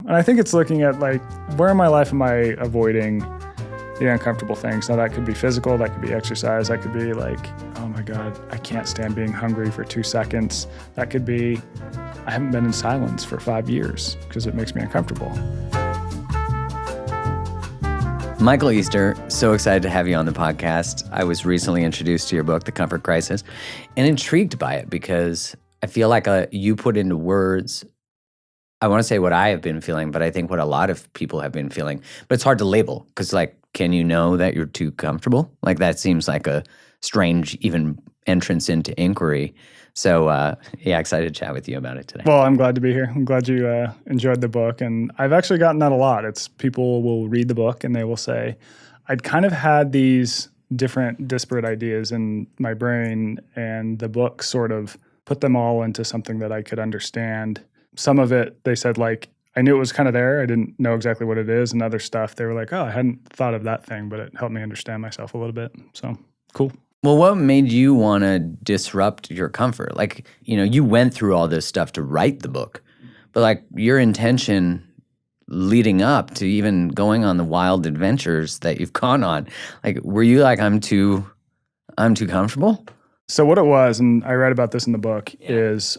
And I think it's looking at like, where in my life am I avoiding the uncomfortable things? Now that could be physical, that could be exercise, that could be like, oh my God, I can't stand being hungry for 2 seconds. That could be, I haven't been in silence for 5 years because it makes me uncomfortable. Michael Easter, so excited to have you on the podcast. I was recently introduced to your book, The Comfort Crisis, and intrigued by it because I feel like you put into words, I want to say what I have been feeling, but I think what a lot of people have been feeling. But it's hard to label because, like, can you know that you're too comfortable? Like, that seems like a strange even entrance into inquiry. So, excited to chat with you about it today. Well, I'm glad to be here. I'm glad you enjoyed the book. And I've actually gotten that a lot. It's people will read the book and they will say, I'd kind of had these different disparate ideas in my brain, and the book sort of put them all into something that I could understand. Some of it, they said, like, I knew it was kind of there. I didn't know exactly what it is. And other stuff, they were like, oh, I hadn't thought of that thing, but it helped me understand myself a little bit. So, cool. Well, what made you want to disrupt your comfort? Like, you went through all this stuff to write the book, but like your intention leading up to even going on the wild adventures that you've gone on, like, were you like, I'm too comfortable? So what it was, and I read about this in the book, is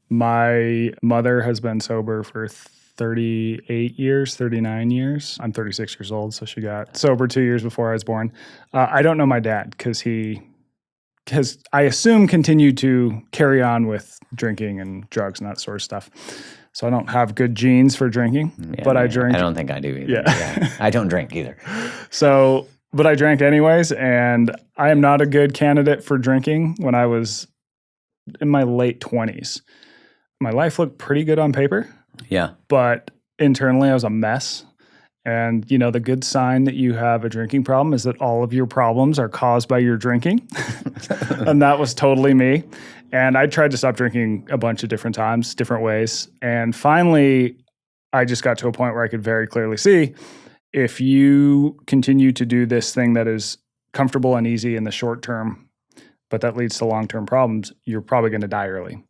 my mother has been sober for 38 years, 39 years. I'm 36 years old, so she got sober 2 years before I was born. I don't know my dad because he has, I assume, continued to carry on with drinking and drugs and that sort of stuff. So I don't have good genes for drinking, but I drink. I don't think I do either. Yeah. I don't drink either. But I drank anyways, and I am not a good candidate for drinking when I was in my late 20s. My life looked pretty good on paper. Yeah. But internally, I was a mess. And, the good sign that you have a drinking problem is that all of your problems are caused by your drinking. And that was totally me. And I tried to stop drinking a bunch of different times, different ways. And finally, I just got to a point where I could very clearly see, if you continue to do this thing that is comfortable and easy in the short term, but that leads to long-term problems, you're probably going to die early.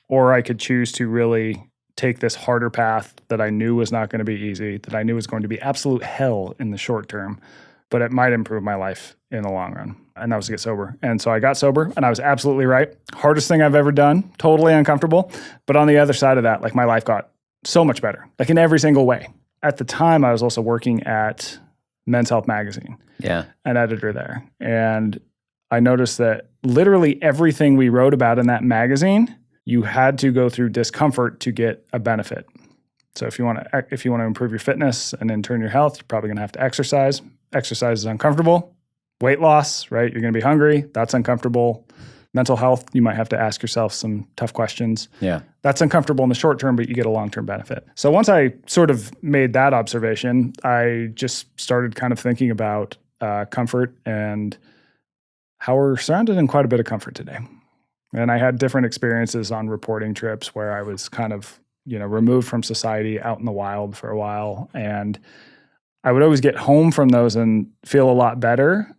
Or I could choose to really take this harder path that I knew was not going to be easy, that I knew was going to be absolute hell in the short term, but it might improve my life in the long run. And that was to get sober. And so I got sober, and I was absolutely right. Hardest thing I've ever done, totally uncomfortable. But on the other side of that, like, my life got so much better, like in every single way. At the time, I was also working at Men's Health Magazine. Yeah. An editor there. And I noticed that literally everything we wrote about in that magazine, you had to go through discomfort to get a benefit. So if you want to improve your fitness and in turn your health, you're probably going to have to exercise. Exercise is uncomfortable. Weight loss, right? You're going to be hungry. That's uncomfortable. Mental health, you might have to ask yourself some tough questions. Yeah. That's uncomfortable in the short term, but you get a long-term benefit. So once I sort of made that observation, I just started kind of thinking about comfort and how we're surrounded in quite a bit of comfort today. And I had different experiences on reporting trips where I was kind of, removed from society, out in the wild for a while. And I would always get home from those and feel a lot better.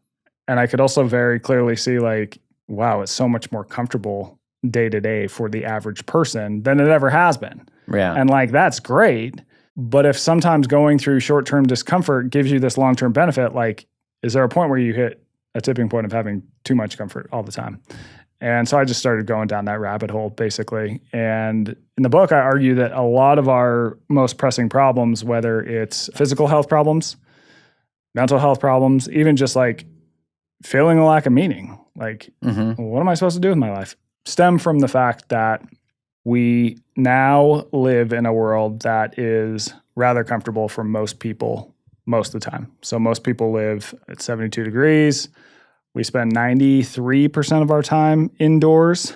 And I could also very clearly see, like, wow, it's so much more comfortable day to day for the average person than it ever has been. Yeah. And like, that's great. But if sometimes going through short-term discomfort gives you this long-term benefit, like, is there a point where you hit a tipping point of having too much comfort all the time? And so I just started going down that rabbit hole, basically. And in the book, I argue that a lot of our most pressing problems, whether it's physical health problems, mental health problems, even just like feeling a lack of meaning, like, what am I supposed to do with my life, stem from the fact that we now live in a world that is rather comfortable for most people most of the time. So most people live at 72 degrees. We spend 93% of our time indoors.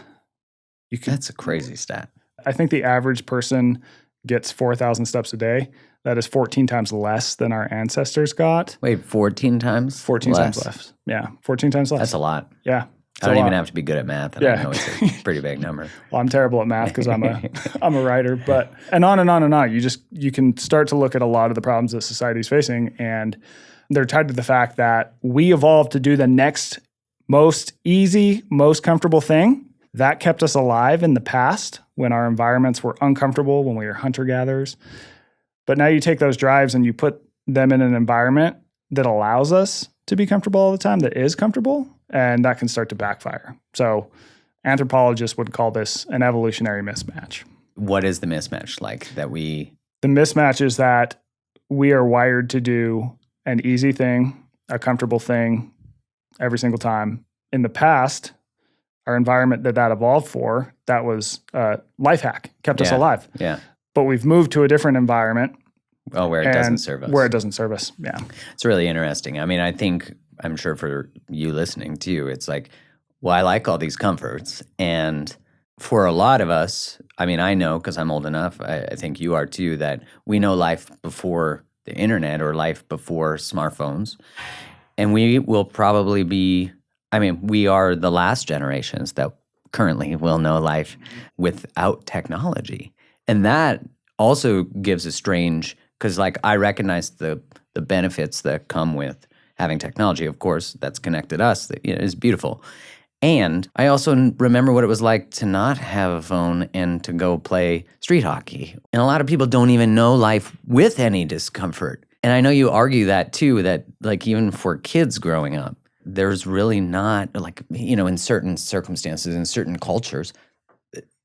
That's a crazy stat. I think the average person gets 4,000 steps a day. That is 14 times less than our ancestors got. Wait, 14 times? 14 less? times less. Yeah, 14 times less. That's a lot. Yeah. I don't even have to be good at math. And I know it's a pretty big number. Well, I'm terrible at math because I'm a writer, but and on and on and on. You can start to look at a lot of the problems that society is facing, and they're tied to the fact that we evolved to do the next most easy, most comfortable thing. That kept us alive in the past when our environments were uncomfortable, when we were hunter-gatherers. But now you take those drives and you put them in an environment that allows us to be comfortable all the time, that is comfortable, and that can start to backfire. So anthropologists would call this an evolutionary mismatch. What is the mismatch like that we... The mismatch is that we are wired to do an easy thing, a comfortable thing every single time. In the past, our environment that evolved for, that was a life hack, kept us alive. Yeah. But we've moved to a different environment. Oh, where it doesn't serve us. Where it doesn't serve us, yeah. It's really interesting. I mean, I'm sure for you listening too, it's like, well, I like all these comforts. And for a lot of us, I mean, I know because I'm old enough, I think you are too, that we know life before the internet or life before smartphones. And we will probably be, I mean, we are the last generations that currently will know life without technology. And that also gives a strange, because like I recognize the benefits that come with having technology, of course, that's connected us, that is beautiful. And I also remember what it was like to not have a phone and to go play street hockey. And a lot of people don't even know life with any discomfort. And I know you argue that too, that like even for kids growing up, there's really not like, in certain circumstances, in certain cultures,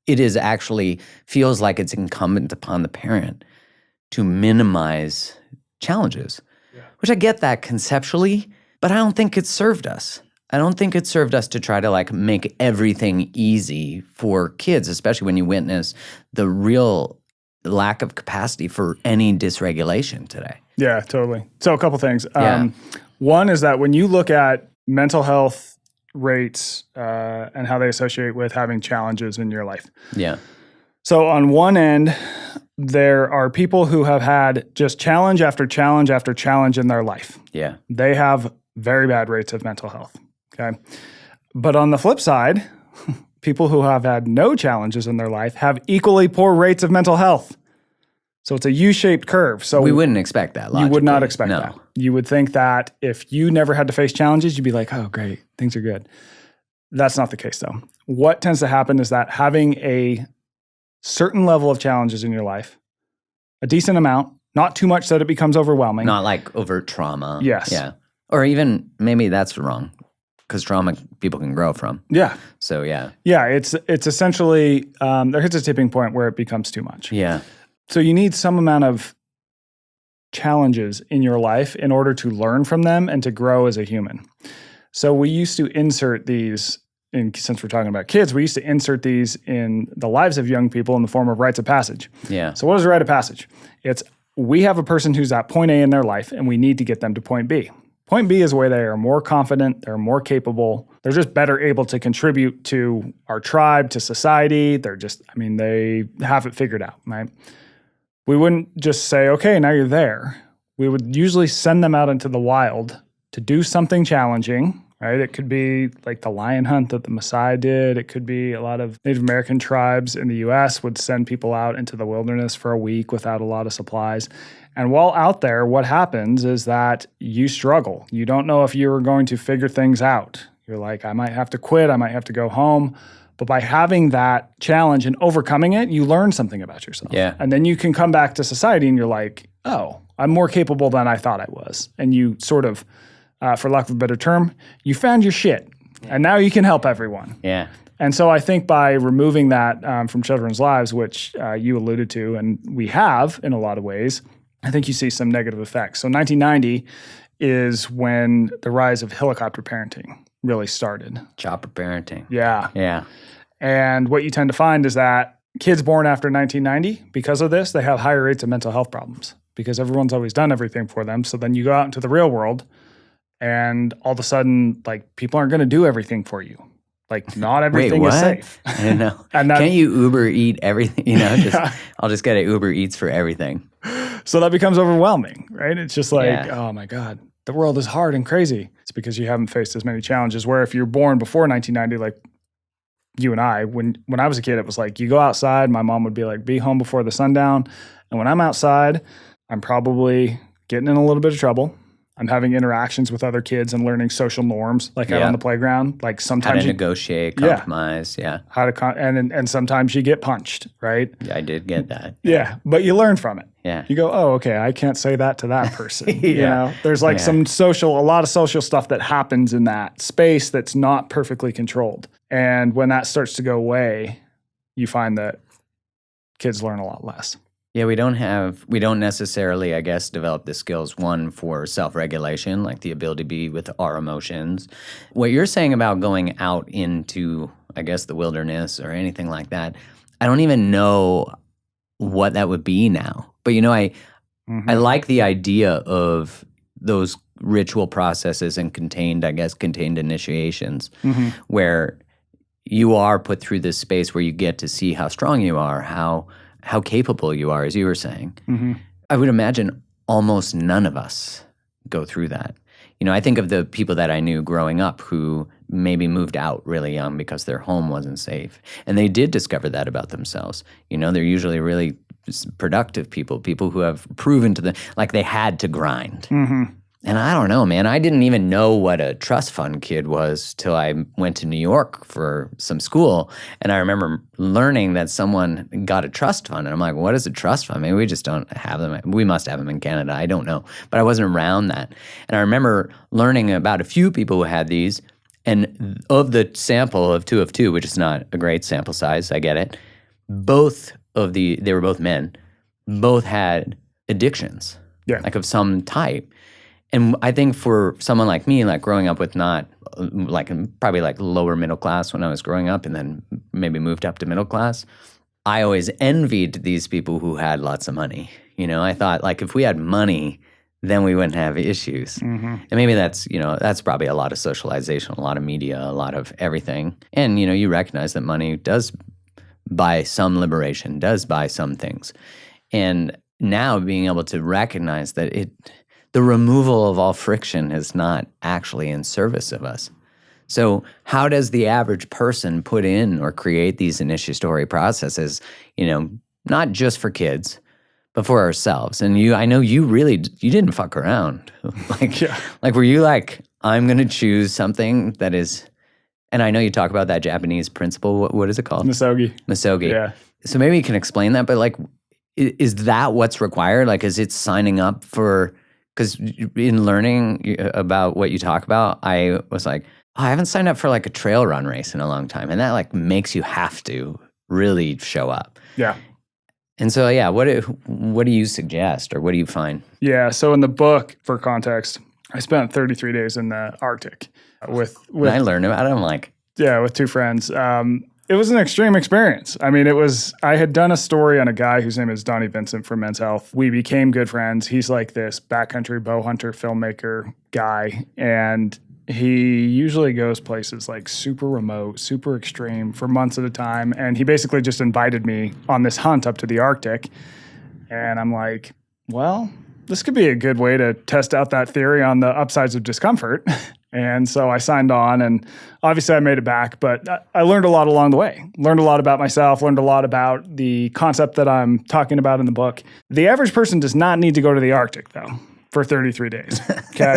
it is actually feels like it's incumbent upon the parent to minimize challenges, which I get that conceptually, but I don't think it served us. I don't think it served us to try to like make everything easy for kids, especially when you witness the real lack of capacity for any dysregulation today. Yeah, totally. So a couple things. Yeah. One is that when you look at mental health rates and how they associate with having challenges in your life. Yeah. So on one end, there are people who have had just challenge after challenge after challenge in their life. Yeah. They have very bad rates of mental health. Okay. But on the flip side, people who have had no challenges in their life have equally poor rates of mental health. So it's a U-shaped curve. So we wouldn't expect that, logically. You would not expect No. that. You would think that if you never had to face challenges, you'd be like, oh, great, things are good. That's not the case, though. What tends to happen is that having a certain level of challenges in your life, a decent amount, not too much so that it becomes overwhelming. Not like overt trauma. Yes. Yeah. Or even, maybe that's wrong, because trauma people can grow from. Yeah. So, yeah. Yeah, it's essentially, there hits a tipping point where it becomes too much. Yeah. So you need some amount of challenges in your life in order to learn from them and to grow as a human. So we used to insert these, since we're talking about kids, we used to insert these in the lives of young people in the form of rites of passage. Yeah. So what is a rite of passage? It's we have a person who's at point A in their life and we need to get them to point B. Point B is where they are more confident, they're more capable, they're just better able to contribute to our tribe, to society. They have it figured out, right? We wouldn't just say, okay, now you're there. We would usually send them out into the wild to do something challenging, right? It could be like the lion hunt that the Maasai did. It could be a lot of Native American tribes in the U.S. would send people out into the wilderness for a week without a lot of supplies. And while out there, what happens is that you struggle. You don't know if you're going to figure things out. You're like, I might have to quit. I might have to go home. But by having that challenge and overcoming it, you learn something about yourself. Yeah. And then you can come back to society and you're like, oh, I'm more capable than I thought I was. And you sort of, for lack of a better term, you found your shit. Yeah. And now you can help everyone. Yeah. And so I think by removing that from children's lives, which you alluded to, and we have in a lot of ways, I think you see some negative effects. So 1990 is when the rise of helicopter parenting really started. Chopper parenting. Yeah. Yeah. And what you tend to find is that kids born after 1990, because of this, they have higher rates of mental health problems because everyone's always done everything for them. So then you go out into the real world and all of a sudden, like, people aren't going to do everything for you. Like, not everything is safe. I didn't know. And can't you Uber eat everything? I'll just get an Uber Eats for everything. So that becomes overwhelming, right? It's just like, oh my God, the world is hard and crazy. It's because you haven't faced as many challenges. Where if you're born before 1990, like you and I, when I was a kid, it was like you go outside, my mom would be like, be home before the sundown. And when I'm outside, I'm probably getting in a little bit of trouble. I'm having interactions with other kids and learning social norms, like out on the playground. Like How sometimes to negotiate, compromise, how to and sometimes you get punched, right? Yeah, I did get that. Yeah, but you learn from it. Yeah. You go, oh, okay, I can't say that to that person. You know, there's like a lot of social stuff that happens in that space that's not perfectly controlled. And when that starts to go away, you find that kids learn a lot less. Yeah, we don't necessarily, I guess, develop the skills, one, for self-regulation, like the ability to be with our emotions. What you're saying about going out into, I guess, the wilderness or anything like that, I don't even know what that would be now. But, you know, I like the idea of those ritual processes and contained initiations where you are put through this space where you get to see how strong you are, how capable you are, as you were saying. I would imagine almost none of us go through that. You know, I think of the people that I knew growing up who maybe moved out really young because their home wasn't safe. And they did discover that about themselves. You know, they're usually really productive people who have proven to them, like they had to grind. And I don't know, man. I didn't even know what a trust fund kid was till I went to New York for some school. And I remember learning that someone got a trust fund. And I'm like, what is a trust fund? Maybe we just don't have them. We must have them in Canada. I don't know. But I wasn't around that. And I remember learning about a few people who had these. And of the sample of two, which is not a great sample size, I get it, they were both men, both had addictions, like of some type. And I think for someone like me, like growing up with not, like probably like lower middle class when I was growing up and then maybe moved up to middle class, I always envied these people who had lots of money. You know, I thought like if we had money, then we wouldn't have issues. And maybe that's probably a lot of socialization, a lot of media, a lot of everything. And, you know, you recognize that money does buy some liberation, does buy some things. And now being able to recognize that the removal of all friction is not actually in service of us. So how does the average person put in or create these initiatory processes, you know, not just for kids, but for ourselves? And I know you didn't fuck around. Like were you like, I'm going to choose something that is, and I know you talk about that Japanese principle. What is it called? Misogi. Yeah. So maybe you can explain that, but like, is that what's required? Like, is it signing up for... Because in learning about what you talk about, I was like, oh, I haven't signed up for like a trail run race in a long time. And that like makes you have to really show up. Yeah. And so, yeah, what do you suggest or what do you find? Yeah. So in the book, for context, I spent 33 days in the Arctic with when I learned about it, I'm like... Yeah, with two friends. It was an extreme experience. I mean, I had done a story on a guy whose name is Donnie Vincent from Men's Health. We became good friends. He's like this backcountry bow hunter, filmmaker guy. And he usually goes places like super remote, super extreme for months at a time. And he basically just invited me on this hunt up to the Arctic. And I'm like, well, this could be a good way to test out that theory on the upsides of discomfort. And so I signed on, and obviously I made it back, but I learned a lot along the way. Learned a lot about myself, learned a lot about the concept that I'm talking about in the book. The average person does not need to go to the Arctic, though, for 33 days. Okay?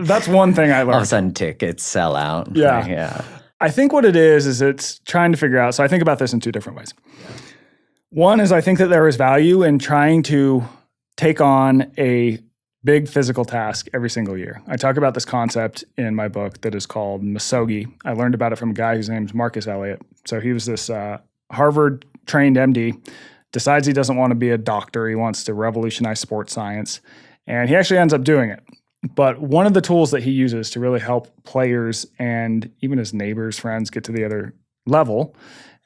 That's one thing I learned. All of a sudden tickets sell out. Yeah. Yeah. I think what it is it's trying to figure out, so I think about this in two different ways. One is I think that there is value in trying to take on a big physical task every single year. I talk about this concept in my book that is called Misogi. I learned about it from a guy whose name is Marcus Elliott. So he was this Harvard-trained MD, decides he doesn't want to be a doctor. He wants to revolutionize sports science. And he actually ends up doing it. But one of the tools that he uses to really help players and even his neighbors, friends get to the other level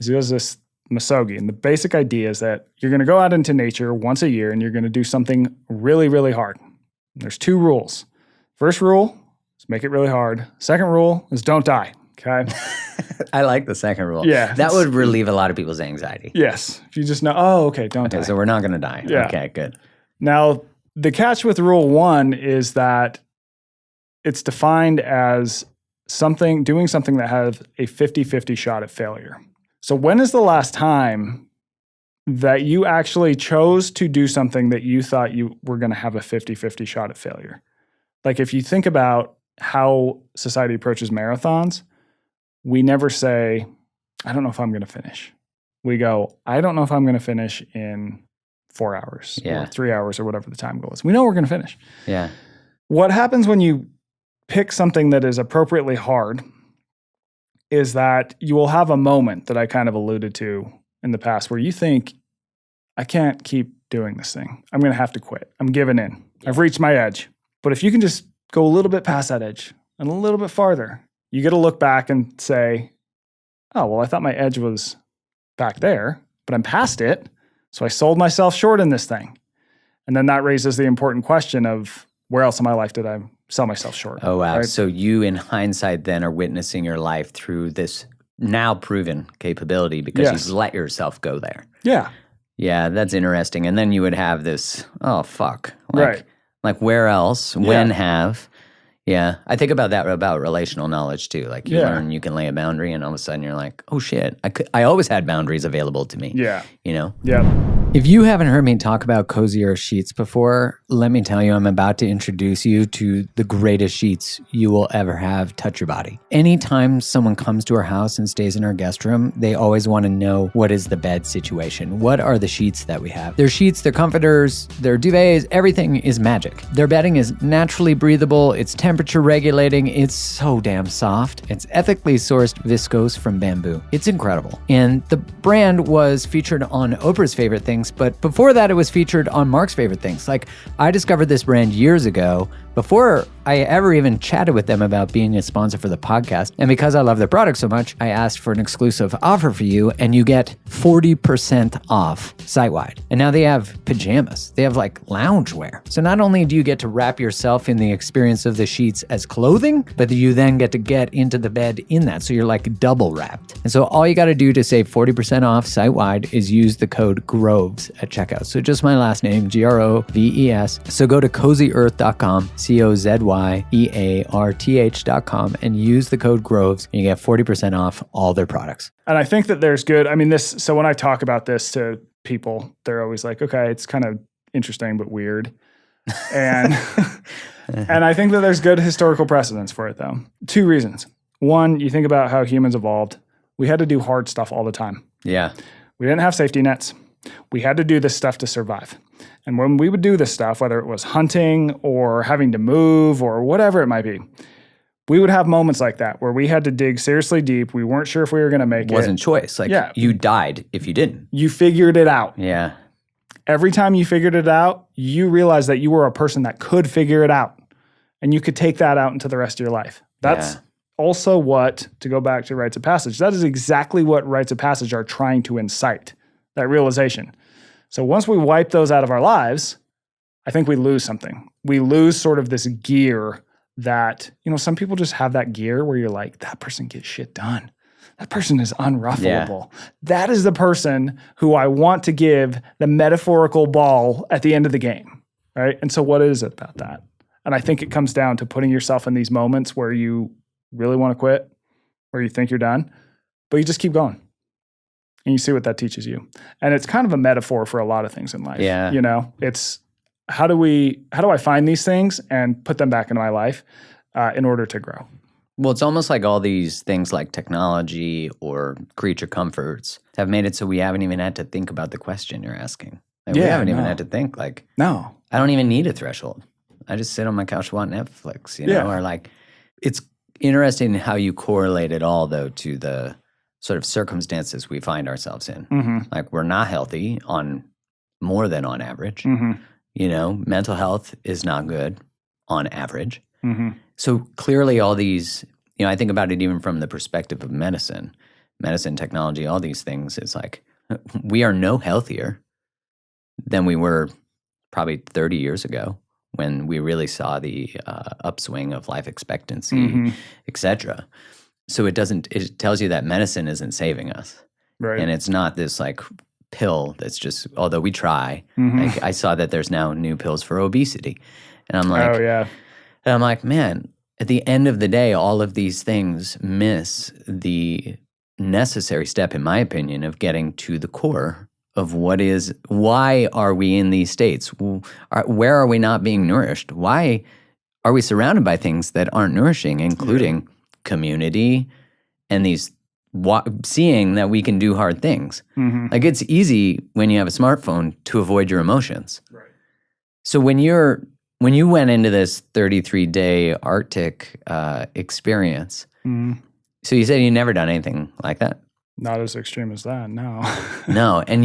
is he does this Misogi. And the basic idea is that you're going to go out into nature once a year and you're going to do something really, really hard. There's two rules. First rule is make it really hard. Second rule is don't die. Okay. I like the second rule. Yeah. That would relieve a lot of people's anxiety. Yes. If you just know, oh, okay, don't die. So we're not going to die. Yeah. Okay, good. Now, the catch with rule one is that it's defined as doing something that has a 50-50 shot at failure. So when is the last time that you actually chose to do something that you thought you were going to have a 50-50 shot at failure? Like if you think about how society approaches marathons, we never say, I don't know if I'm going to finish. We go, I don't know if I'm going to finish in 4 hours or 3 hours or whatever the time goal is. We know we're going to finish. Yeah. What happens when you pick something that is appropriately hard is that you will have a moment that I kind of alluded to in the past where you think, I can't keep doing this thing. I'm going to have to quit. I'm giving in. I've reached my edge. But if you can just go a little bit past that edge and a little bit farther, you get to look back and say, oh, well, I thought my edge was back there, but I'm past it. So I sold myself short in this thing. And then that raises the important question of where else in my life did I sell myself short? Oh, wow. Right? So you, in hindsight, then are witnessing your life through this now proven capability because you've let yourself go there. Yeah. Yeah, that's interesting. And then you would have this, oh, fuck. Right. Like where else? When have? Yeah. I think about that about relational knowledge too. Like you learn you can lay a boundary and all of a sudden you're like, oh shit, I always had boundaries available to me. Yeah. You know? Yeah. If you haven't heard me talk about cozier sheets before, let me tell you, I'm about to introduce you to the greatest sheets you will ever have touch your body. Anytime someone comes to our house and stays in our guest room, they always want to know what is the bed situation? What are the sheets that we have? Their sheets, their comforters, their duvets, everything is magic. Their bedding is naturally breathable. It's temperature regulating. It's so damn soft. It's ethically sourced viscose from bamboo. It's incredible. And the brand was featured on Oprah's Favorite Things, but before that, it was featured on Mark's Favorite Things. Like, I discovered this brand years ago before I ever even chatted with them about being a sponsor for the podcast. And because I love their product so much, I asked for an exclusive offer for you, and you get 40% off site-wide. And now they have pajamas. They have like loungewear. So not only do you get to wrap yourself in the experience of the sheets as clothing, but you then get to get into the bed in that. So you're like double wrapped. And so all you got to do to save 40% off site-wide is use the code GROVES at checkout. So just my last name, GROVES. So go to cozyearth.com, COZYEARTH.com, and use the code GROVES, and you get 40% off all their products. And I think that there's good, I mean, so when I talk about this to people, they're always like, okay, it's kind of interesting, but weird. And, and I think that there's good historical precedence for it though. 2 reasons. One, you think about how humans evolved. We had to do hard stuff all the time. Yeah. We didn't have safety nets. We had to do this stuff to survive. And when we would do this stuff, whether it was hunting or having to move or whatever it might be, we would have moments like that where we had to dig seriously deep. We weren't sure if we were going to make it. Wasn't choice. Like you died if you didn't. You figured it out. Yeah. Every time you figured it out, you realized that you were a person that could figure it out. And you could take that out into the rest of your life. That's also what, to go back to rites of passage, that is exactly what rites of passage are trying to incite, that realization. So once we wipe those out of our lives, I think we lose something. We lose sort of this gear that, some people just have that gear where you're like, that person gets shit done. That person is unruffleable. Yeah. That is the person who I want to give the metaphorical ball at the end of the game, right? And so what is it about that? And I think it comes down to putting yourself in these moments where you really want to quit, where you think you're done, but you just keep going. And you see what that teaches you. And it's kind of a metaphor for a lot of things in life. Yeah. It's how do I find these things and put them back into my life in order to grow? Well, it's almost like all these things like technology or creature comforts have made it so we haven't even had to think about the question you're asking. We haven't even had to think no, I don't even need a threshold. I just sit on my couch watch Netflix, or like, it's interesting how you correlate it all though to the sort of circumstances we find ourselves in. Mm-hmm. Like we're not healthy on more than on average. Mm-hmm. Mental health is not good on average. Mm-hmm. So clearly all these, I think about it even from the perspective of medicine, technology, all these things. It's like we are no healthier than we were probably 30 years ago when we really saw the upswing of life expectancy, et cetera. So it tells you that medicine isn't saving us. Right. And it's not this like pill that's just, although we try, like I saw that there's now new pills for obesity. And I'm like, oh yeah. And I'm like, man, at the end of the day, all of these things miss the necessary step, in my opinion, of getting to the core of why are we in these states? Where are we not being nourished? Why are we surrounded by things that aren't nourishing, including community and these seeing that we can do hard things. Like it's easy when you have a smartphone to avoid your emotions. Right. So when you went into this 33-day Arctic experience, so you said you never done anything like that? Not as extreme as that, no. No, and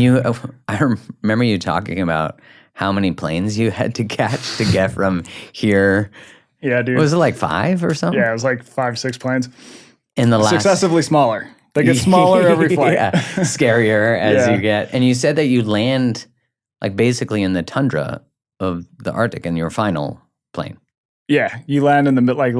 I remember you talking about how many planes you had to catch to get from here. Yeah, dude. Was it like 5 or something? Yeah, it was like 5, 6 planes. In the last successively smaller. They get smaller every flight. Yeah, scarier as you get. And you said that you land like basically in the tundra of the Arctic in your final plane. Yeah, you land in the mid. Like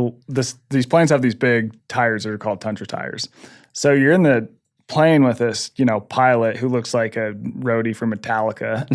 these planes have these big tires that are called tundra tires. So you're in the plane with this, pilot who looks like a roadie from Metallica.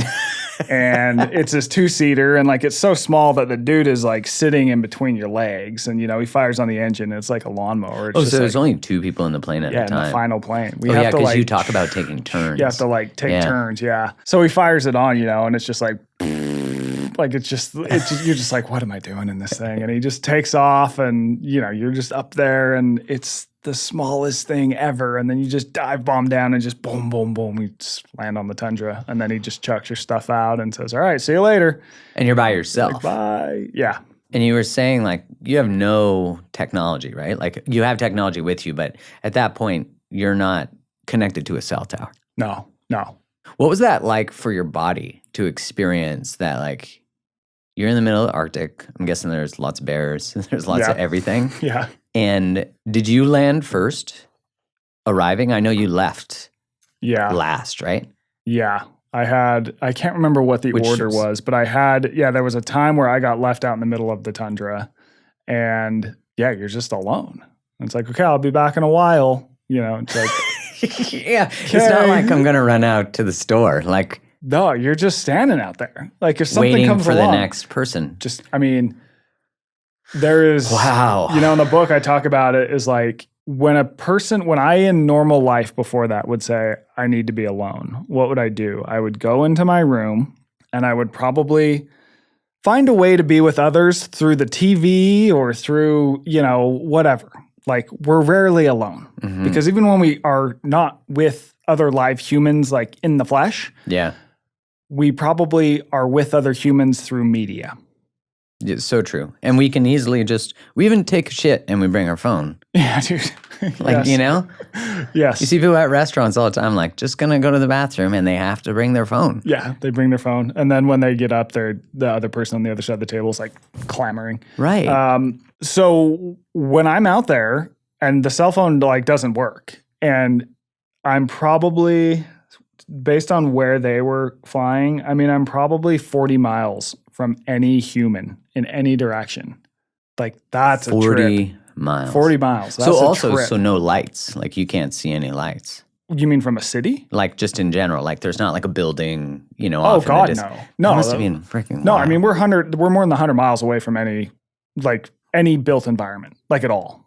And it's this 2-seater, and like it's so small that the dude is like sitting in between your legs, and he fires on the engine. And it's like a lawnmower. It's so there's only 2 people in the plane at a time. Yeah, in the final plane. We have to, because you talk about taking turns. You have to take turns. Yeah. So he fires it on, and it's just like you're just like, what am I doing in this thing? And he just takes off, and you're just up there, and it's the smallest thing ever. And then you just dive bomb down and just boom, boom, boom. You just land on the tundra, and then he just chucks your stuff out and says, all right, see you later. And you're by yourself. Like, bye. Yeah. And you were saying like you have no technology, right? Like you have technology with you, but at that point you're not connected to a cell tower. No. What was that like for your body to experience that? Like you're in the middle of the Arctic. I'm guessing there's lots of bears. There's lots of everything. Yeah. And did you land first, arriving? I know you left last, right? Yeah. I can't remember what the order was, but there was a time where I got left out in the middle of the tundra, and you're just alone. And it's like, okay, I'll be back in a while. It's like, yeah, it's not like I'm going to run out to the store. Like, no, you're just standing out there. Like if something waiting comes for along, the next person. There is, wow. In the book I talk about it is like when I in normal life before that would say, I need to be alone, what would I do? I would go into my room and I would probably find a way to be with others through the TV or through, whatever. Like we're rarely alone because even when we are not with other live humans, like in the flesh, we probably are with other humans through media. It's so true. And we can easily we even take a shit and we bring our phone. Yeah, dude. Like, Yes. You see people at restaurants all the time, like, just going to go to the bathroom and they have to bring their phone. Yeah, they bring their phone. And then when they get up, the other person on the other side of the table is like clamoring. Right. So when I'm out there and the cell phone doesn't work, and I'm probably, based on where they were flying, I'm probably 40 miles from any human in any direction. Like that's a trip. 40 miles. 40 miles. That's so no lights. Like you can't see any lights. You mean from a city? Like just in general. Like there's not like a building, Oh off God, in no. It No. must have been freaking No, wild. we're more than 100 miles away from any built environment, like at all.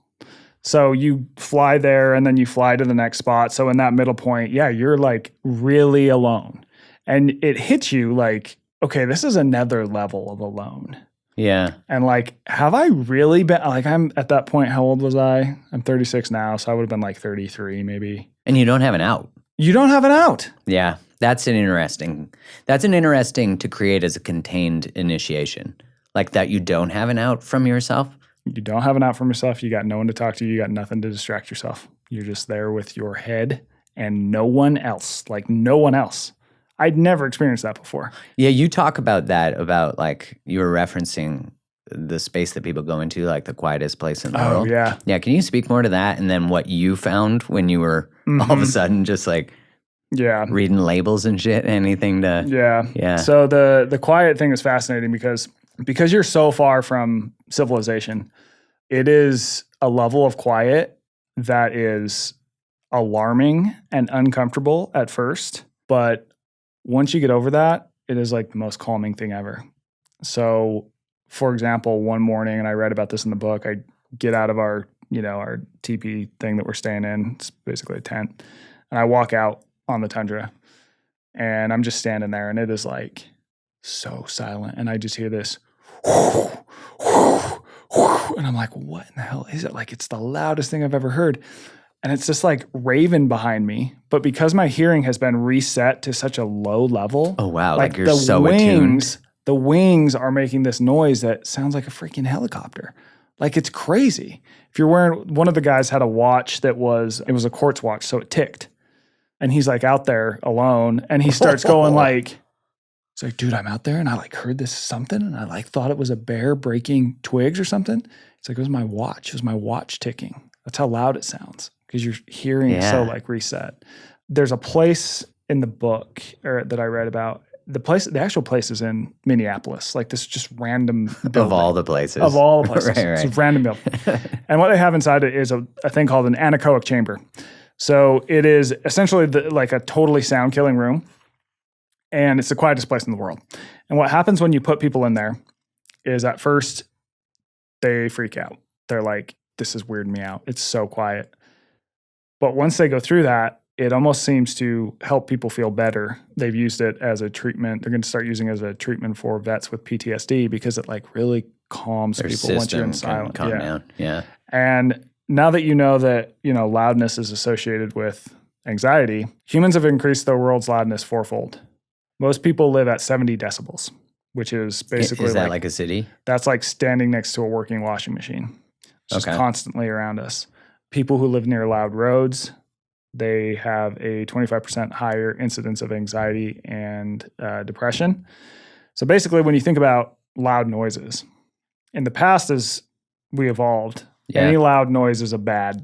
So you fly there and then you fly to the next spot. So in that middle point, you're like really alone. And it hits you like, okay, this is another level of alone. Yeah. And have I really been, I'm at that point, how old was I? I'm 36 now, so I would have been 33 maybe. And you don't have an out. You don't have an out. Yeah. That's an interesting to create as a contained initiation. Like that you don't have an out from yourself. You don't have an out from yourself. You got no one to talk to. You got nothing to distract yourself. You're just there with your head and no one else. Like no one else. I'd never experienced that before. Yeah, you talk about that, about you were referencing the space that people go into, like the quietest place in the world. Oh, yeah. Yeah, can you speak more to that and then what you found when you were all of a sudden just reading labels and shit, anything to... Yeah. So the quiet thing is fascinating because you're so far from civilization, it is a level of quiet that is alarming and uncomfortable at first, but once you get over that, it is the most calming thing ever. So, for example, one morning, and I read about this in the book, I get out of our teepee thing that we're staying in. It's basically a tent. And I walk out on the tundra and I'm just standing there and it is so silent. And I just hear this And I'm like, what in the hell is it? Like, it's the loudest thing I've ever heard. And it's just like raving behind me. But because my hearing has been reset to such a low level. Oh, wow. Like you're the so wings, attuned. The wings are making this noise that sounds like a freaking helicopter. Like, it's crazy. If you're wearing, one of the guys had a watch it was a quartz watch, so it ticked. And he's like out there alone, and he starts going like, he's like, dude, I'm out there and I like heard this something and I like thought it was a bear breaking twigs or something. It's like, it was my watch. It was my watch ticking. That's how loud it sounds because your hearing is so like reset. There's a place in the book that I read about. The actual place is in Minneapolis. Like, this just random building. Of all the places. Of all the places. Right. It's a random building. And what they have inside it is a thing called an anechoic chamber. So it is essentially like a totally sound-killing room, and it's the quietest place in the world. And what happens when you put people in there is at first they freak out. They're like, this is weirding me out. It's so quiet. But once they go through that, it almost seems to help people feel better. They've used it as a treatment. They're going to start using it as a treatment for vets with PTSD because it like really calms Their people once you're in silence. Calm down. Yeah. And now that you know that, loudness is associated with anxiety, humans have increased the world's loudness fourfold. Most people live at 70 decibels, which is basically Is that like a city? That's like standing next to a working washing machine. It's just constantly around us. People who live near loud roads, they have a 25% higher incidence of anxiety and depression. So basically, when you think about loud noises, in the past as we evolved, any loud noise is bad.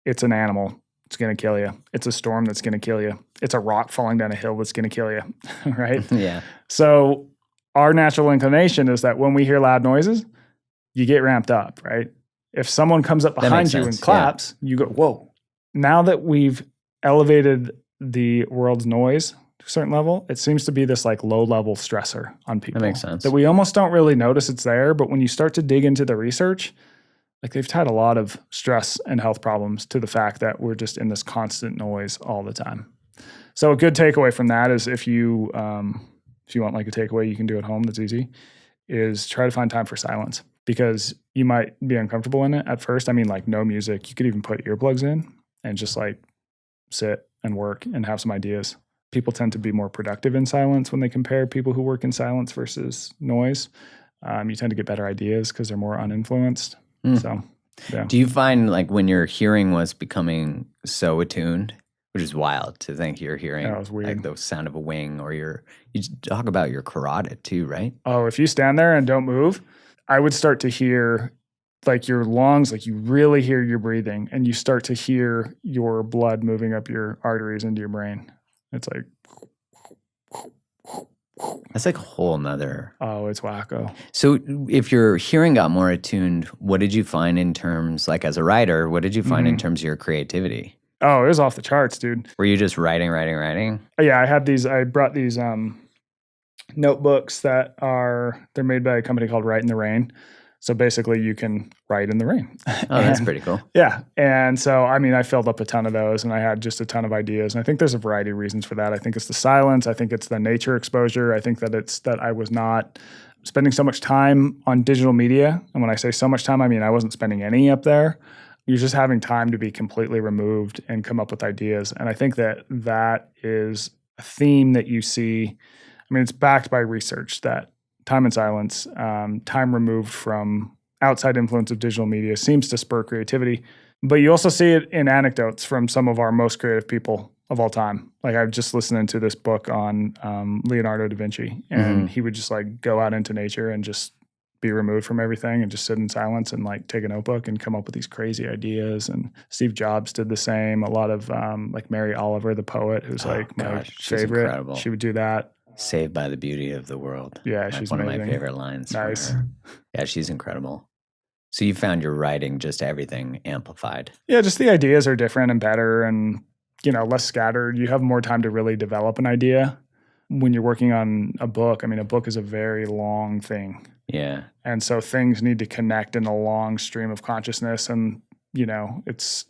It's an animal. It's going to kill you. It's a storm that's going to kill you. It's a rock falling down a hill that's going to kill you, right? Yeah. So our natural inclination is that when we hear loud noises, you get ramped up, right? If someone comes up behind you and claps, you go, whoa. Now that we've elevated the world's noise to a certain level, it seems to be this like low-level stressor on people. That makes sense. That we almost don't really notice it's there, but when you start to dig into the research, like they've tied a lot of stress and health problems to the fact that we're just in this constant noise all the time. So a good takeaway from that is if you want like a takeaway you can do at home that's easy, is try to find time for silence because you might be uncomfortable in it at first. I mean, like no music. You could even put earplugs in and just like sit and work and have some ideas. People tend to be more productive in silence when they compare people who work in silence versus noise. You tend to get better ideas because they're more uninfluenced. So, yeah. Do you find like when your hearing was becoming so attuned, which is wild to think you're hearing like the sound of a wing, or you talk about your carotid too, right? Oh, if you stand there and don't move, I would start to hear like your lungs, like you really hear your breathing and you start to hear your blood moving up your arteries into your brain. It's like, that's like a whole nother. Oh, it's wacko. So if your hearing got more attuned, what did you find in terms, like as a writer, what did you find in terms of your creativity? Oh, it was off the charts, dude. Were you just writing? Yeah, I brought these notebooks they're made by a company called Write in the Rain. So basically you can write in the rain. Oh, that's pretty cool. Yeah. And so, I mean, I filled up a ton of those and I had just a ton of ideas. And I think there's a variety of reasons for that. I think it's the silence. I think it's the nature exposure. I think that it's that I was not spending so much time on digital media. And when I say so much time, I mean, I wasn't spending any up there. You're just having time to be completely removed and come up with ideas. And I think that is a theme that you see. I mean, it's backed by research that time in silence, time removed from outside influence of digital media seems to spur creativity. But you also see it in anecdotes from some of our most creative people of all time. Like I've just listened to this book on Leonardo da Vinci, and he would just like go out into nature and just be removed from everything and just sit in silence and like take a notebook and come up with these crazy ideas. And Steve Jobs did the same. A lot of like Mary Oliver, the poet, who's my favorite. Incredible. She would do that. Saved by the beauty of the world. Yeah, she's one amazing. of my favorite lines. Nice. Yeah, she's incredible. So you found your writing, just everything amplified. Yeah, just the ideas are different and better and, less scattered. You have more time to really develop an idea. When you're working on a book, I mean, a book is a very long thing. Yeah. And so things need to connect in a long stream of consciousness. And, it's,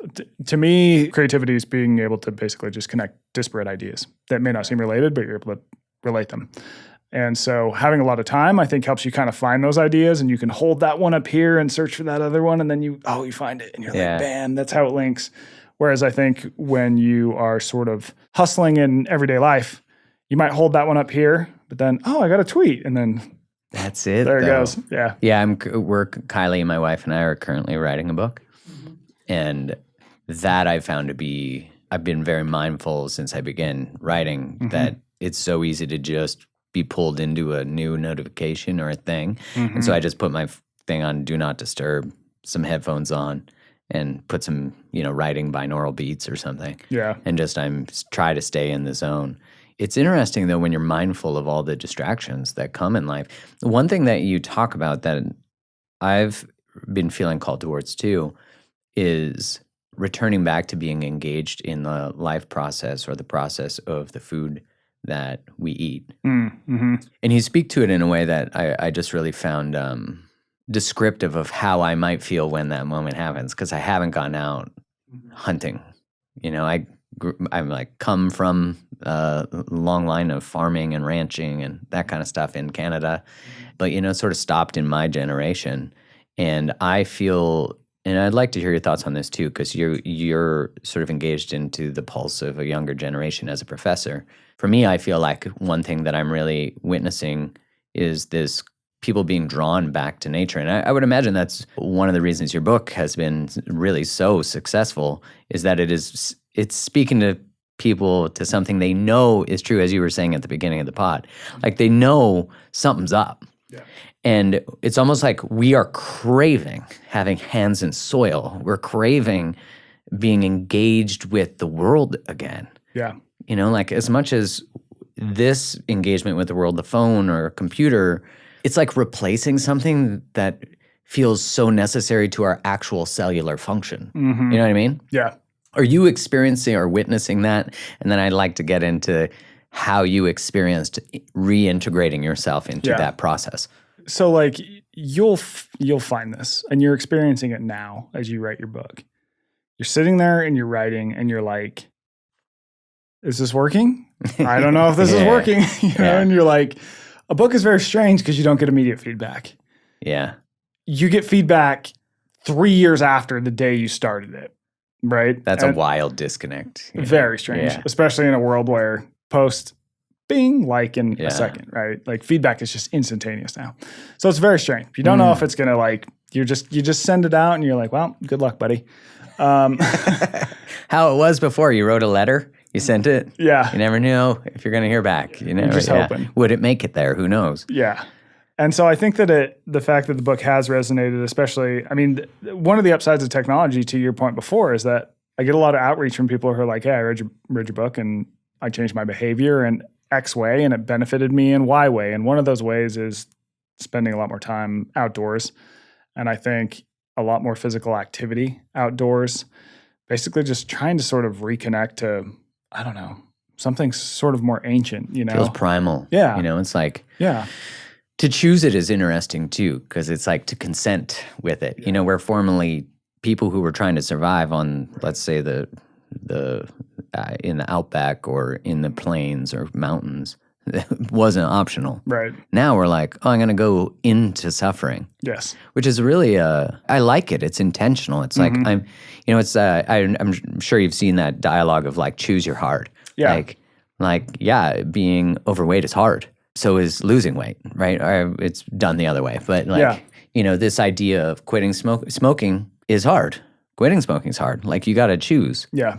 to me, creativity is being able to basically just connect disparate ideas that may not seem related, but you're able to relate them. And so having a lot of time, I think, helps you kind of find those ideas, and you can hold that one up here and search for that other one. And then you find it and you're like, bam, that's how it links. Whereas I think when you are sort of hustling in everyday life, you might hold that one up here, but then, I got a tweet. And then that's it. There it goes. Yeah. Yeah. Kylie, my wife, and I are currently writing a book. And that I've found to be, I've been very mindful since I began writing that it's so easy to just be pulled into a new notification or a thing. And so I just put my thing on Do Not Disturb, some headphones on, and put some, writing binaural beats or something. Yeah. And just try to stay in the zone. It's interesting, though, when you're mindful of all the distractions that come in life. One thing that you talk about that I've been feeling called towards too is returning back to being engaged in the life process or the process of the food that we eat. Mm-hmm. And you speak to it in a way that I just really found descriptive of how I might feel when that moment happens, because I haven't gone out hunting. I'm like come from a long line of farming and ranching and that kind of stuff in Canada, but sort of stopped in my generation. And I feel, and I'd like to hear your thoughts on this too, because you're sort of engaged into the pulse of a younger generation as a professor. For me, I feel like one thing that I'm really witnessing is this people being drawn back to nature. And I would imagine that's one of the reasons your book has been really so successful, is that it's speaking to people to something they know is true, as you were saying at the beginning of the pod. Like they know something's up. Yeah. And it's almost like we are craving having hands in soil. We're craving being engaged with the world again. Yeah. Like as much as this engagement with the world, the phone or computer, it's like replacing something that feels so necessary to our actual cellular function. Mm-hmm. You know what I mean? Yeah. Are you experiencing or witnessing that? And then I'd like to get into how you experienced reintegrating yourself into that process. So like you'll find this, and you're experiencing it now as you write your book. You're sitting there and you're writing and you're like, is this working? I don't know if this is working. And you're like, a book is very strange because you don't get immediate feedback. Yeah. You get feedback 3 years after the day you started it, right? That's a wild disconnect. Very strange, especially in a world where post, bing, like in a second, right? Like feedback is just instantaneous now. So it's very strange. You don't know if it's going to you just send it out and you're like, well, good luck, buddy. How it was before, you wrote a letter, you sent it. Yeah. You never knew if you're going to hear back. You're just hoping. Would it make it there? Who knows? Yeah. And so I think that the fact that the book has resonated, especially, one of the upsides of technology, to your point before, is that I get a lot of outreach from people who are like, hey, I read your book and I changed my behavior in X way and it benefited me in Y way. And one of those ways is spending a lot more time outdoors. And I think a lot more physical activity outdoors, basically just trying to sort of reconnect to, I don't know, something sort of more ancient, Feels primal. Yeah. It's like, yeah. To choose it is interesting too, because it's like to consent with it. Yeah. Where formerly people who were trying to survive on, let's say, the in the outback or in the plains or mountains, it wasn't optional. Right. Now we're like, I'm going to go into suffering. Yes. Which is really, I like it. It's intentional. It's like, I'm sure you've seen that dialogue of like, choose your heart. Yeah. Being overweight is hard. So is losing weight, right? Or it's done the other way. But this idea of quitting smoking is hard. Quitting smoking is hard. Like you got to choose. Yeah.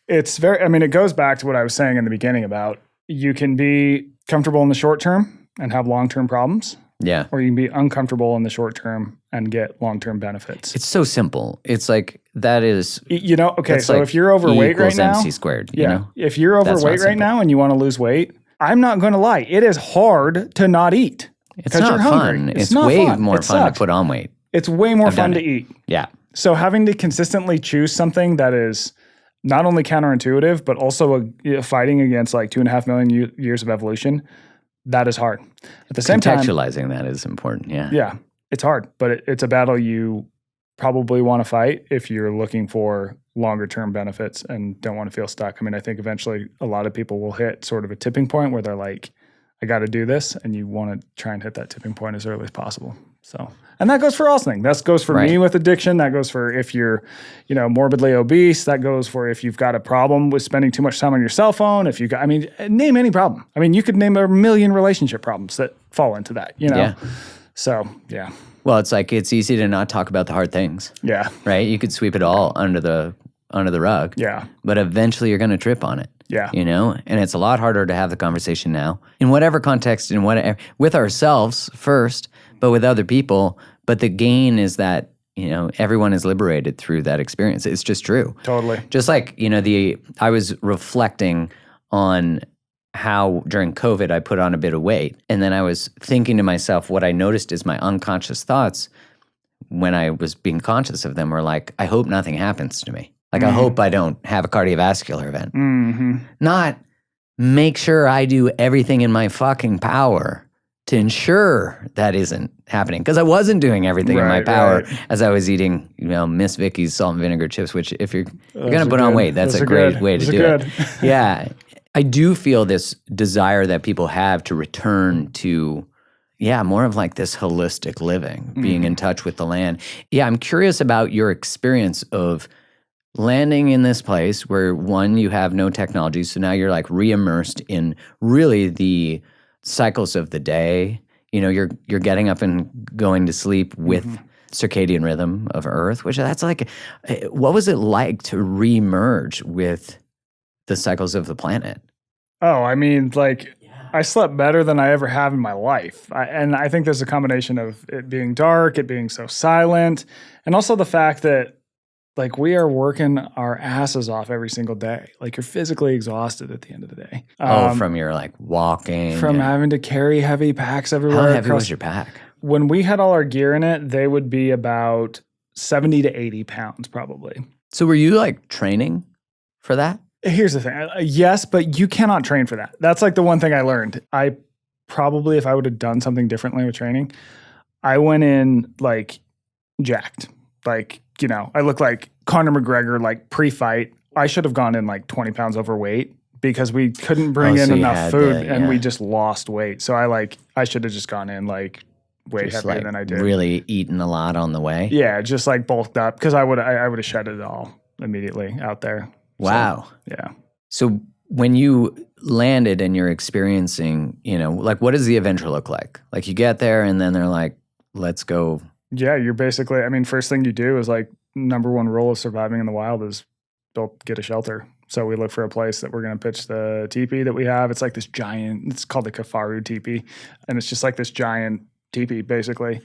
It's it goes back to what I was saying in the beginning about you can be comfortable in the short term and have long-term problems. Yeah. Or you can be uncomfortable in the short term and get long-term benefits. It's so simple. It's like that is... okay, so like if you're overweight right now... MC squared, If you're overweight right now and you want to lose weight, I'm not going to lie. It is hard to not eat. It's not you're fun. It's way more fun to put on weight. It's way more fun to eat. Yeah. So having to consistently choose something that is not only counterintuitive, but also fighting against like 2.5 million years of evolution, that is hard. At the same time, contextualizing that is important. Yeah. Yeah, it's hard, but it's a battle you probably want to fight if you're looking for longer term benefits and don't want to feel stuck. I think eventually a lot of people will hit sort of a tipping point where they're like, I got to do this, and you want to try and hit that tipping point as early as possible. So, and that goes for all things. That goes for me with addiction. That goes for if you're, morbidly obese. That goes for if you've got a problem with spending too much time on your cell phone. If you got, name any problem. You could name a million relationship problems that fall into that, Yeah. So, yeah. Well, it's like it's easy to not talk about the hard things. Yeah. Right? You could sweep it all under the rug. Yeah. But eventually you're going to trip on it. Yeah. And it's a lot harder to have the conversation now in whatever context, in whatever, with ourselves first, but with other people. But the gain is that, everyone is liberated through that experience. It's just true. Totally. Just like, I was reflecting on how during COVID I put on a bit of weight. And then I was thinking to myself, what I noticed is my unconscious thoughts when I was being conscious of them were like, I hope nothing happens to me. Like, I hope I don't have a cardiovascular event. Mm-hmm. Not make sure I do everything in my fucking power to ensure that isn't happening. Because I wasn't doing everything in my power as I was eating, Miss Vicky's salt and vinegar chips, which if you're going to put on weight, that's a great way to do it. Yeah. I do feel this desire that people have to return to, more of like this holistic living, being in touch with the land. Yeah, I'm curious about your experience of landing in this place where, one, you have no technology, so now you're like re-immersed in really the cycles of the day. You're getting up and going to sleep with circadian rhythm of Earth, which that's like, what was it like to re-merge with the cycles of the planet? Oh, I slept better than I ever have in my life. And I think there's a combination of it being dark, it being so silent, and also the fact that we are working our asses off every single day. You're physically exhausted at the end of the day. From your walking. From having to carry heavy packs everywhere. How heavy was your pack? When we had all our gear in it, they would be about 70 to 80 pounds probably. So were you training for that? Here's the thing. Yes, but you cannot train for that. That's the one thing I learned. I probably, if I would have done something differently with training, I went in jacked. I look like Conor McGregor, pre-fight. I should have gone in 20 pounds overweight because we couldn't bring in enough food and we just lost weight. So I should have just gone in way just heavier than I did. Really eating a lot on the way? Yeah, just bulked up because I would have shedded it all immediately out there. Wow. So, yeah. So when you landed and you're experiencing, what does the adventure look like? You get there and then they're like, let's go. Yeah, you're basically, first thing you do is number one rule of surviving in the wild is get a shelter. So we look for a place that we're going to pitch the teepee that we have. It's this giant, it's called the Kafaru teepee. And it's just this giant teepee, basically.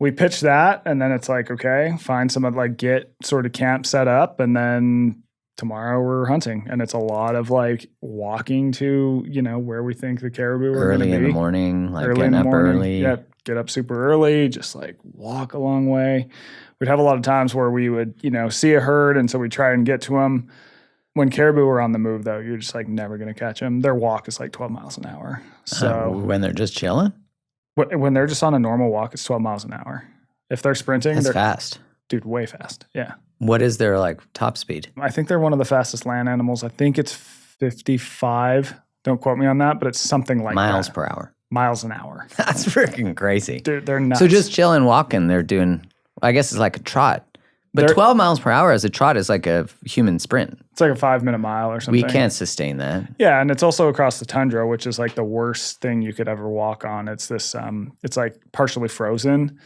We pitch that and then it's okay, find some get sort of camp set up. And then tomorrow we're hunting. And it's a lot of walking to, where we think the caribou are going to be. Early in the morning, getting up early. Yeah. Get up super early, just walk a long way. We'd have a lot of times where we would, see a herd, and so we'd try and get to them. When caribou are on the move, though, you're just never going to catch them. Their walk is 12 miles an hour. So when they're just chilling? When they're just on a normal walk, it's 12 miles an hour. If they're sprinting, they're fast. Dude, way fast. Yeah. What is their top speed? I think they're one of the fastest land animals. I think it's 55. Don't quote me on that, but it's something like miles that. Per hour. Miles an hour. That's freaking crazy. Dude, they're nuts. So just chilling, walking, they're doing, I guess it's like a trot. But 12 miles per hour as a trot is like a human sprint. It's like a 5-minute mile or something. We can't sustain that. Yeah, and it's also across the tundra, which is the worst thing you could ever walk on. It's this, it's partially frozen.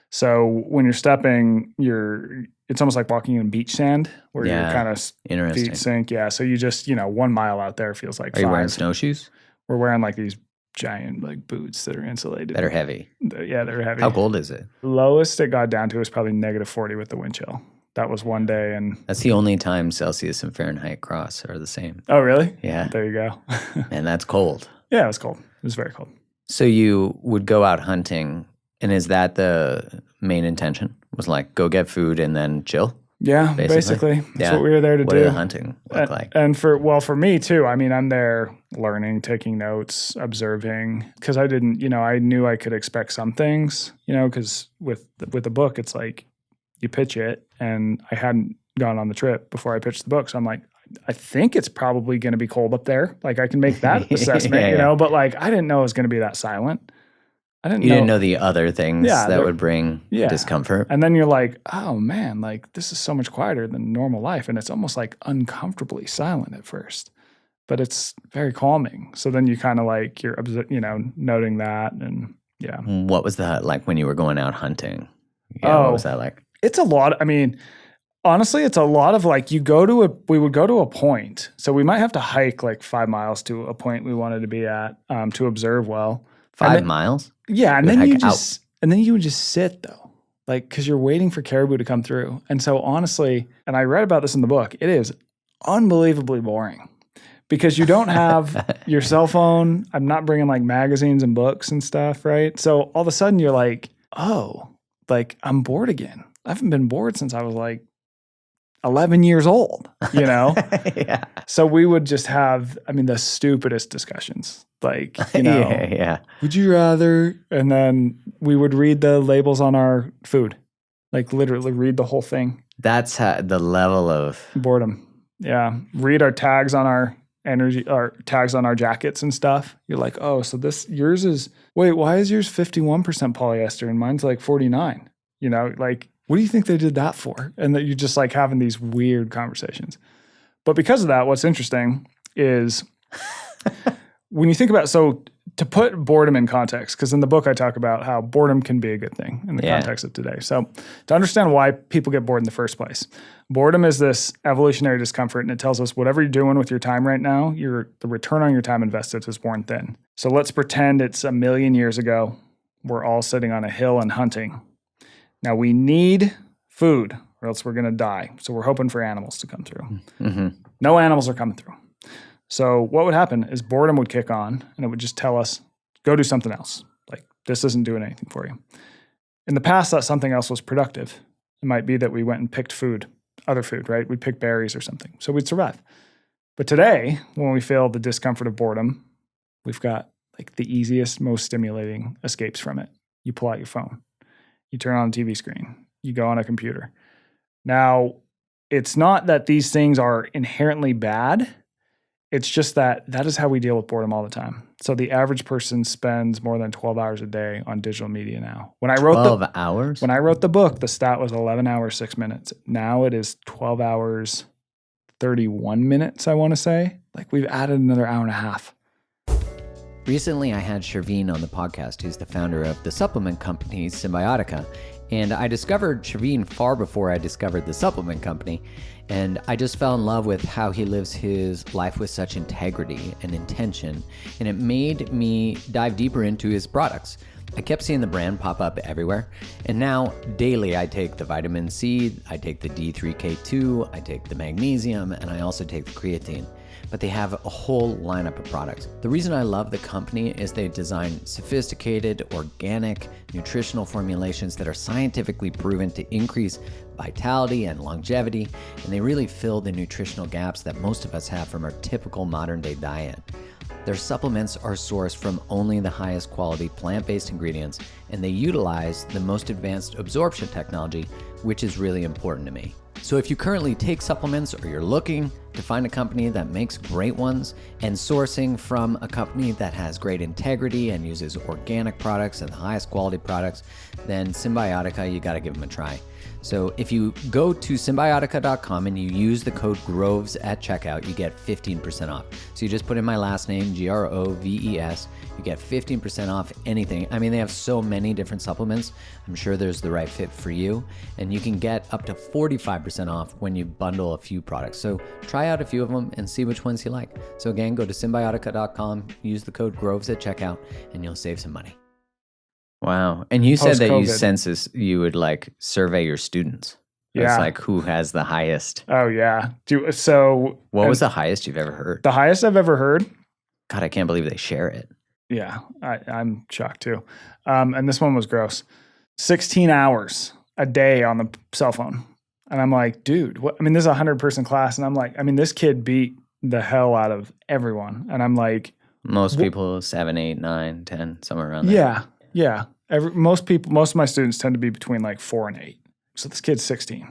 So when you're stepping, it's almost like walking in beach sand where you're kind of feet sink. Yeah, so you just, 1 mile out there feels like 5. Are you wearing snowshoes? We're wearing these giant boots that are insulated. That are heavy. Yeah, they're heavy. How cold is it? Lowest it got down to was probably -40 with the wind chill. That was one day, and that's the only time Celsius and Fahrenheit cross are the same. Oh, really? Yeah. There you go. And that's cold. Yeah, it was cold. It was very cold. So you would go out hunting, and is that the main intention? Was go get food and then chill? Yeah, basically. That's what we were there to do. What did the hunting look like? And for me too, I'm there learning, taking notes, observing, because I didn't, I knew I could expect some things, because with the book, it's you pitch it, and I hadn't gone on the trip before I pitched the book. So I'm I think it's probably going to be cold up there. Like I can make that assessment, Yeah, yeah. but like I didn't know it was going to be that silent. I didn't You know. didn't know the other things that would bring discomfort. And then you're like, oh man, like this is so much quieter than normal life. And it's almost like uncomfortably silent at first, but it's very calming. So then you kind of like, you're, noting that. And yeah. What was that like when you were going out hunting? Yeah, what was that like? It's a lot. I mean, honestly, it's a lot of like we would go to a point. So we might have to hike like 5 miles to a point we wanted to be at to observe well. 5 miles? Yeah. And then you would just sit though, like, cause you're waiting for caribou to come through. And so honestly, and I read about this in the book, it is unbelievably boring because you don't have your cell phone. I'm not bringing like magazines and books and stuff. Right. So all of a sudden you're like, oh, like I'm bored again. I haven't been bored since I was like 11 years old, Yeah. So we would just have, the stupidest discussions. Like, would you rather? And then we would read the labels on our food, like literally read the whole thing. That's the level of boredom. Yeah. Read our tags on our tags on our jackets and stuff. You're like, oh, so yours is, wait, why is yours 51% polyester and mine's like 49? Like, what do you think they did that for? And that you're just like having these weird conversations. But because of that, what's interesting is when you think about, so to put boredom in context, because in the book I talk about how boredom can be a good thing in the context of today. So to understand why people get bored in the first place, boredom is this evolutionary discomfort, and it tells us whatever you're doing with your time right now, the return on your time invested is worn thin. So let's pretend it's 1 million years ago. We're all sitting on a hill and hunting. Now we need food or else we're going to die. So we're hoping for animals to come through. Mm-hmm. No animals are coming through. So what would happen is boredom would kick on and it would just tell us, go do something else. Like this isn't doing anything for you. In the past, that something else was productive. It might be that we went and picked other food, right? We'd pick berries or something. So we'd survive. But today, when we feel the discomfort of boredom, we've got like the easiest, most stimulating escapes from it. You pull out your phone. You turn on a TV screen. You go on a computer. Now, it's not that these things are inherently bad. It's just that is how we deal with boredom all the time. So the average person spends more than 12 hours a day on digital media now. When I wrote 12 hours? When I wrote the book, the stat was 11 hours, 6 minutes. Now it is 12 hours, 31 minutes, I want to say. Like we've added another hour and a half. Recently, I had Sherveen on the podcast, who's the founder of the supplement company Symbiotica. And I discovered Sherveen far before I discovered the supplement company. And I just fell in love with how he lives his life with such integrity and intention. And it made me dive deeper into his products. I kept seeing the brand pop up everywhere. And now daily I take the vitamin C, I take the D3K2, I take the magnesium, and I also take the creatine. But they have a whole lineup of products. The reason I love the company is they design sophisticated, organic, nutritional formulations that are scientifically proven to increase vitality and longevity, and they really fill the nutritional gaps that most of us have from our typical modern day diet. Their supplements are sourced from only the highest quality plant-based ingredients, and they utilize the most advanced absorption technology, which is really important to me. So if you currently take supplements or you're looking to find a company that makes great ones and sourcing from a company that has great integrity and uses organic products and the highest quality products, then Symbiotica, you got to give them a try. So if you go to Symbiotica.com and you use the code GROVES at checkout, you get 15% off. So you just put in my last name, GROVES, you get 15% off anything. I mean, they have so many different supplements. I'm sure there's the right fit for you. And you can get up to 45% off when you bundle a few products. So try out a few of them and see which ones you like. So again, go to Symbiotica.com, use the code GROVES at checkout, and you'll save some money. Wow. And you said that you would like survey your students. Yeah. It's like who has the highest. Oh, yeah. What was the highest you've ever heard? The highest I've ever heard? God, I can't believe they share it. Yeah, I'm shocked too. And this one was gross. 16 hours a day on the cell phone. And I'm like, dude, what? I mean, this is a 100-person class. And I'm like, this kid beat the hell out of everyone. And I'm like. Most people 7, 8, 9, 10, somewhere around there. Yeah. Most of my students tend to be between like 4 and 8. So this kid's 16.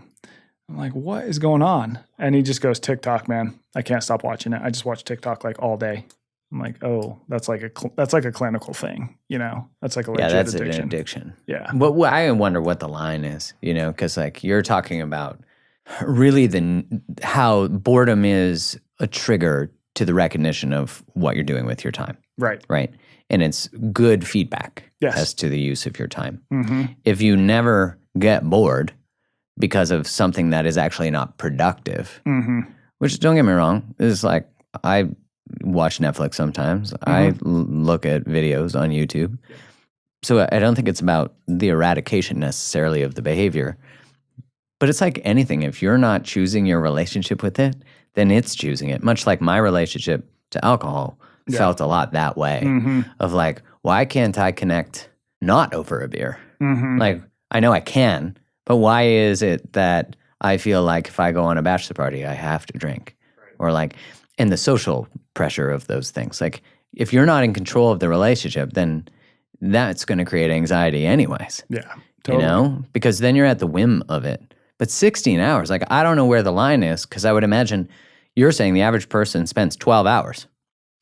I'm like, what is going on? And he just goes, TikTok, man. I can't stop watching it. I just watch TikTok like all day. I'm like, oh, that's like a clinical thing, you know? That's like a legit that's addiction. an addiction. Yeah. But I wonder what the line is, you know, because like you're talking about really how boredom is a trigger to the recognition of what you're doing with your time. Right. Right. And it's good feedback Yes. as to the use of your time. Mm-hmm. If you never get bored because of something that is actually not productive, Mm-hmm. which don't get me wrong, is like I watch Netflix sometimes. I look at videos on YouTube. So I don't think it's about the eradication necessarily of the behavior. But it's like anything. If you're not choosing your relationship with it, then it's choosing it. Much like my relationship to alcohol felt a lot that way. Of like, why can't I connect not over a beer? Like, I know I can, but why is it that I feel like if I go on a bachelor party, I have to drink? Or like, and the social pressure of those things. Like, if you're not in control of the relationship, then that's going to create anxiety anyways. Yeah, totally. You know? Because then you're at the whim of it. But 16 hours, like, I don't know where the line is, because I would imagine you're saying the average person spends 12 hours.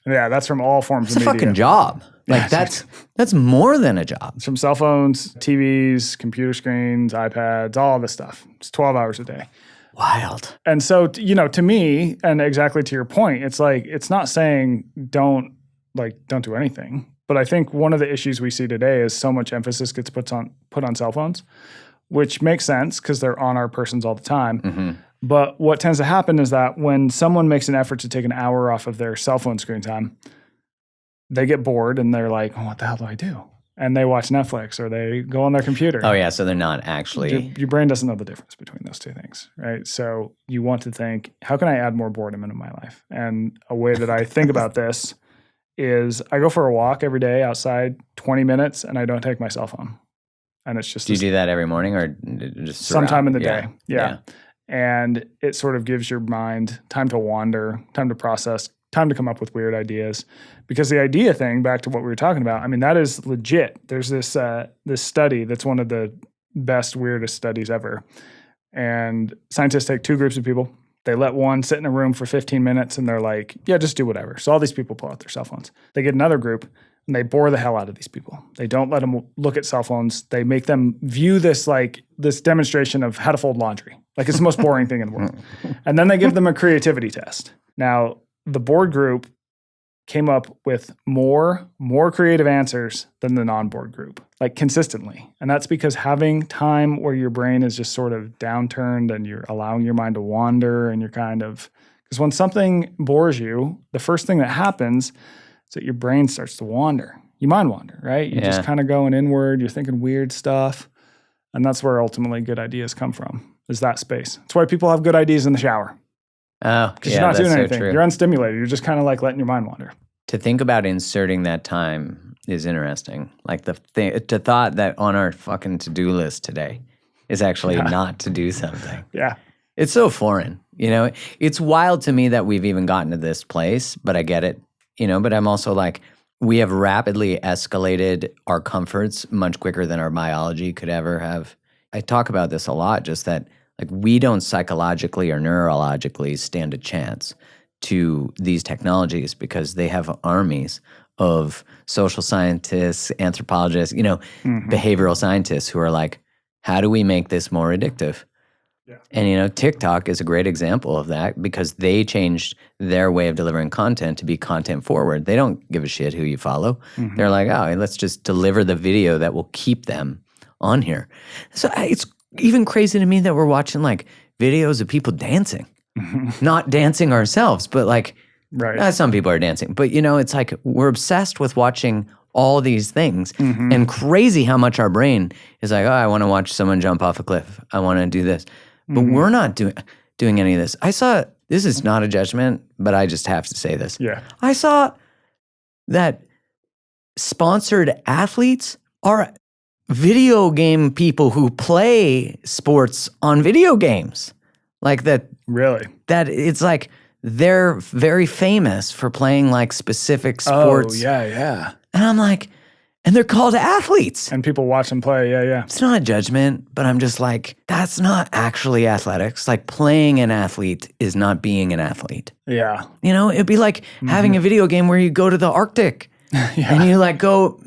Yeah, that's from all forms It's of a media. fucking job. Like, that's more than a job. It's from cell phones, TVs, computer screens, iPads, all this stuff. It's 12 hours a day. Wild. And so, you know, to me, and exactly to your point, it's like, it's not saying don't do anything. But I think one of the issues we see today is so much emphasis gets put on cell phones, which makes sense because they're on our persons all the time. But what tends to happen is that when someone makes an effort to take an hour off of their cell phone screen time, they get bored and they're like, oh, what the hell do I do? And they watch Netflix or they go on their computer. Oh, yeah. So they're not actually. Your brain doesn't know the difference between those two things, right? So you want to think, how can I add more boredom into my life? And a way that I think about this is I go for a walk every day outside, 20 minutes, and I don't take my cell phone. And it's just Do you do that every morning or just sometime in the yeah. day? Yeah. And it sort of gives your mind time to wander, time to process, time to come up with weird ideas. Because the idea thing, back to what we were talking about, I mean, that is legit. There's this study that's one of the best, weirdest studies ever. And scientists take two groups of people. They let one sit in a room for 15 minutes and they're like, yeah, just do whatever. So all these people pull out their cell phones. They get another group and they bore the hell out of these people. They don't let them look at cell phones. They make them view this demonstration of how to fold laundry. Like it's the most boring thing in the world. And then they give them a creativity test. Now, the board group came up with more creative answers than the non-board group, like consistently. And that's because having time where your brain is just sort of downturned and you're allowing your mind to wander and you're because when something bores you, the first thing that happens is that your brain starts to wander. You mind wander, right? You're just kind of going inward. You're thinking weird stuff. And that's where ultimately good ideas come from, is that space. That's why people have good ideas in the shower. Oh, Because you're not doing anything. You're unstimulated. You're just kind of like letting your mind wander. To think about inserting that time is interesting. Like the thought that on our fucking to-do list today is actually not to do something. Yeah. It's so foreign, you know? It's wild to me that we've even gotten to this place, but I get it, you know? But I'm also like, we have rapidly escalated our comforts much quicker than our biology could ever have. I talk about this a lot, just that like we don't psychologically or neurologically stand a chance to these technologies because they have armies of social scientists, anthropologists, you know, behavioral scientists who are like, how do we make this more addictive? Yeah. And, you know, TikTok is a great example of that because they changed their way of delivering content to be content forward. They don't give a shit who you follow. They're like, oh, let's just deliver the video that will keep them on here. So it's even crazy to me that we're watching like videos of people dancing. Not dancing ourselves, but like some people are dancing. But, you know, it's like we're obsessed with watching all these things and crazy how much our brain is like, oh, I want to watch someone jump off a cliff. I want to do this. But we're not doing any of this. I saw, this is not a judgment, but I just have to say this. Yeah. I saw that sponsored athletes are video game people who play sports on video games. Like that. Really? That it's like they're very famous for playing like specific sports. Oh, yeah. And I'm like, And they're called athletes. And people watch them play. Yeah, yeah. It's not a judgment, but I'm just like, that's not actually athletics. Like playing an athlete is not being an athlete. Yeah. You know, it'd be like having a video game where you go to the Arctic and you like go,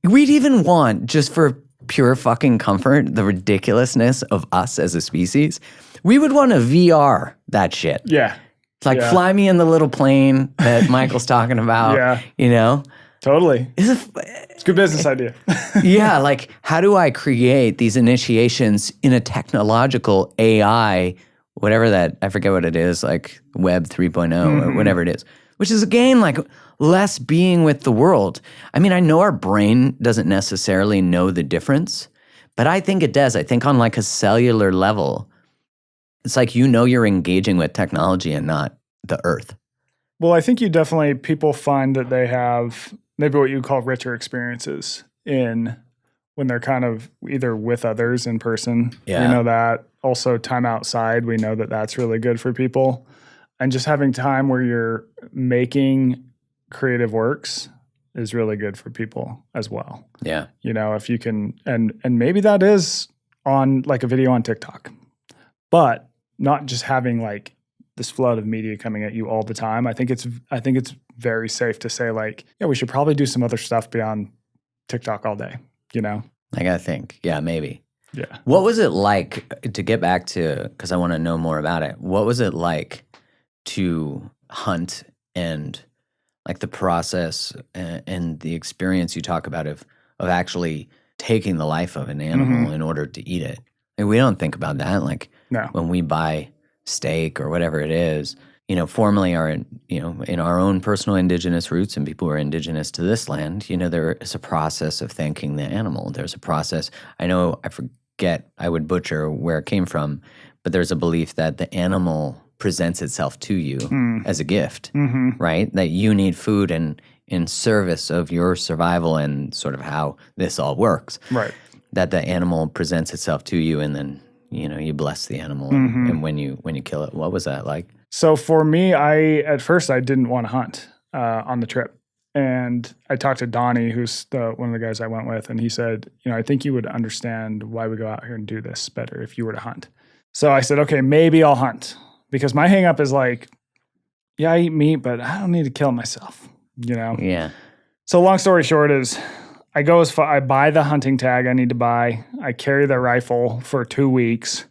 we'd even want, just for pure fucking comfort, the ridiculousness of us as a species, we would want to VR that shit. Yeah. It's like fly me in the little plane that Michael's talking about, Yeah. you know? Totally. It's a good business idea. Yeah, like how do I create these initiations in a technological AI, whatever that, I forget what it is, like Web 3.0 or whatever it is, which is again like less being with the world. I mean, I know our brain doesn't necessarily know the difference, but I think it does. I think on like a cellular level, it's like you're engaging with technology and not the earth. Well, I think people find that they have maybe what you call richer experiences when they're kind of either with others in person. Yeah. You know that. Also time outside, we know that that's really good for people. And just having time where you're making creative works is really good for people as well. Yeah. You know, if you can, and maybe that is on like a video on TikTok, but not just having like this flood of media coming at you all the time. I think it's very safe to say like, yeah, we should probably do some other stuff beyond TikTok all day, you know? I gotta think. Yeah, maybe. Yeah. What was it like, to get back to, because I want to know more about it, what was it like to hunt and like the process and the experience you talk about of actually taking the life of an animal in order to eat it? Like, we don't think about that. Like No. when we buy steak or whatever it is, you know, formerly in our own personal indigenous roots and people who are indigenous to this land, you know, there is a process of thanking the animal. There's a process. I know, I forget, I would butcher where it came from, but there's a belief that the animal presents itself to you as a gift, right? That you need food and in service of your survival and sort of how this all works. Right. That the animal presents itself to you and then, you know, you bless the animal and when you kill it. What was that like? So for me, at first I didn't want to hunt on the trip. And I talked to Donnie, who's one of the guys I went with, and he said, you know, I think you would understand why we go out here and do this better if you were to hunt. So I said, okay, maybe I'll hunt. Because my hang up is like, yeah, I eat meat, but I don't need to kill myself, you know? Yeah. So long story short is I buy the hunting tag I need to buy. I carry the rifle for 2 weeks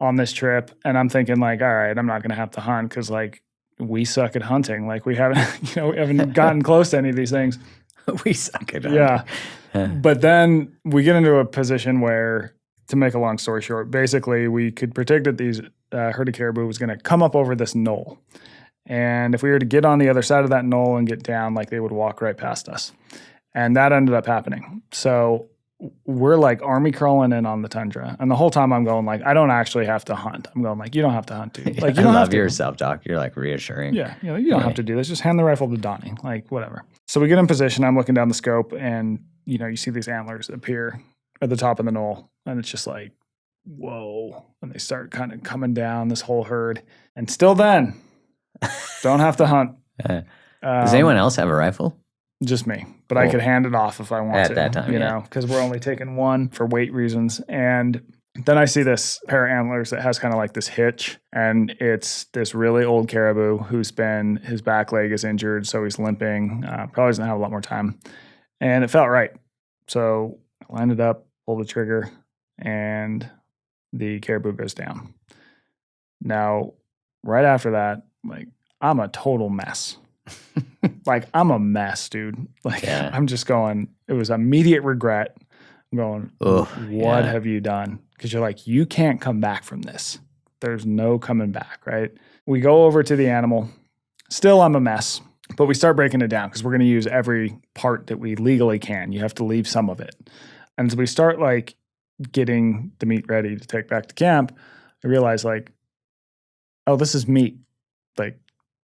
on this trip. And I'm thinking like, all right, I'm not going to have to hunt because like we suck at hunting. Like we haven't, we haven't gotten close to any of these things. We suck at hunting. Yeah. But then we get into a position where, to make a long story short, basically we could predict that these herd of caribou was going to come up over this knoll. And if we were to get on the other side of that knoll and get down, like they would walk right past us. And that ended up happening. So we're like army crawling in on the tundra. And the whole time I'm going like, I don't actually have to hunt. I'm going like, you don't have to hunt, dude. Like, you don't have to. Your self-talk. You're like reassuring. Yeah. You don't have to do this. Just hand the rifle to Donnie. Like, whatever. So we get in position. I'm looking down the scope and, you know, you see these antlers appear at the top of the knoll. And it's just like, whoa. And they start kind of coming down this whole herd. And still then, don't have to hunt. Does anyone else have a rifle? Just me. But I could hand it off if I want to. At that time, you know, because we're only taking one for weight reasons. And then I see this pair of antlers that has kind of like this hitch. And it's this really old caribou his back leg is injured. So he's limping. Probably doesn't have a lot more time. And it felt right. So I lined it up, pulled the trigger, and the caribou goes down. Now, right after that, like, I'm a total mess. Like, I'm a mess, dude. Like, I'm just going, it was immediate regret. I'm going, what have you done? Because you're like, you can't come back from this. There's no coming back, right? We go over to the animal. Still, I'm a mess. But we start breaking it down because we're going to use every part that we legally can. You have to leave some of it. And so we start, like, getting the meat ready to take back to camp. I realize, like, oh, this is meat. Like,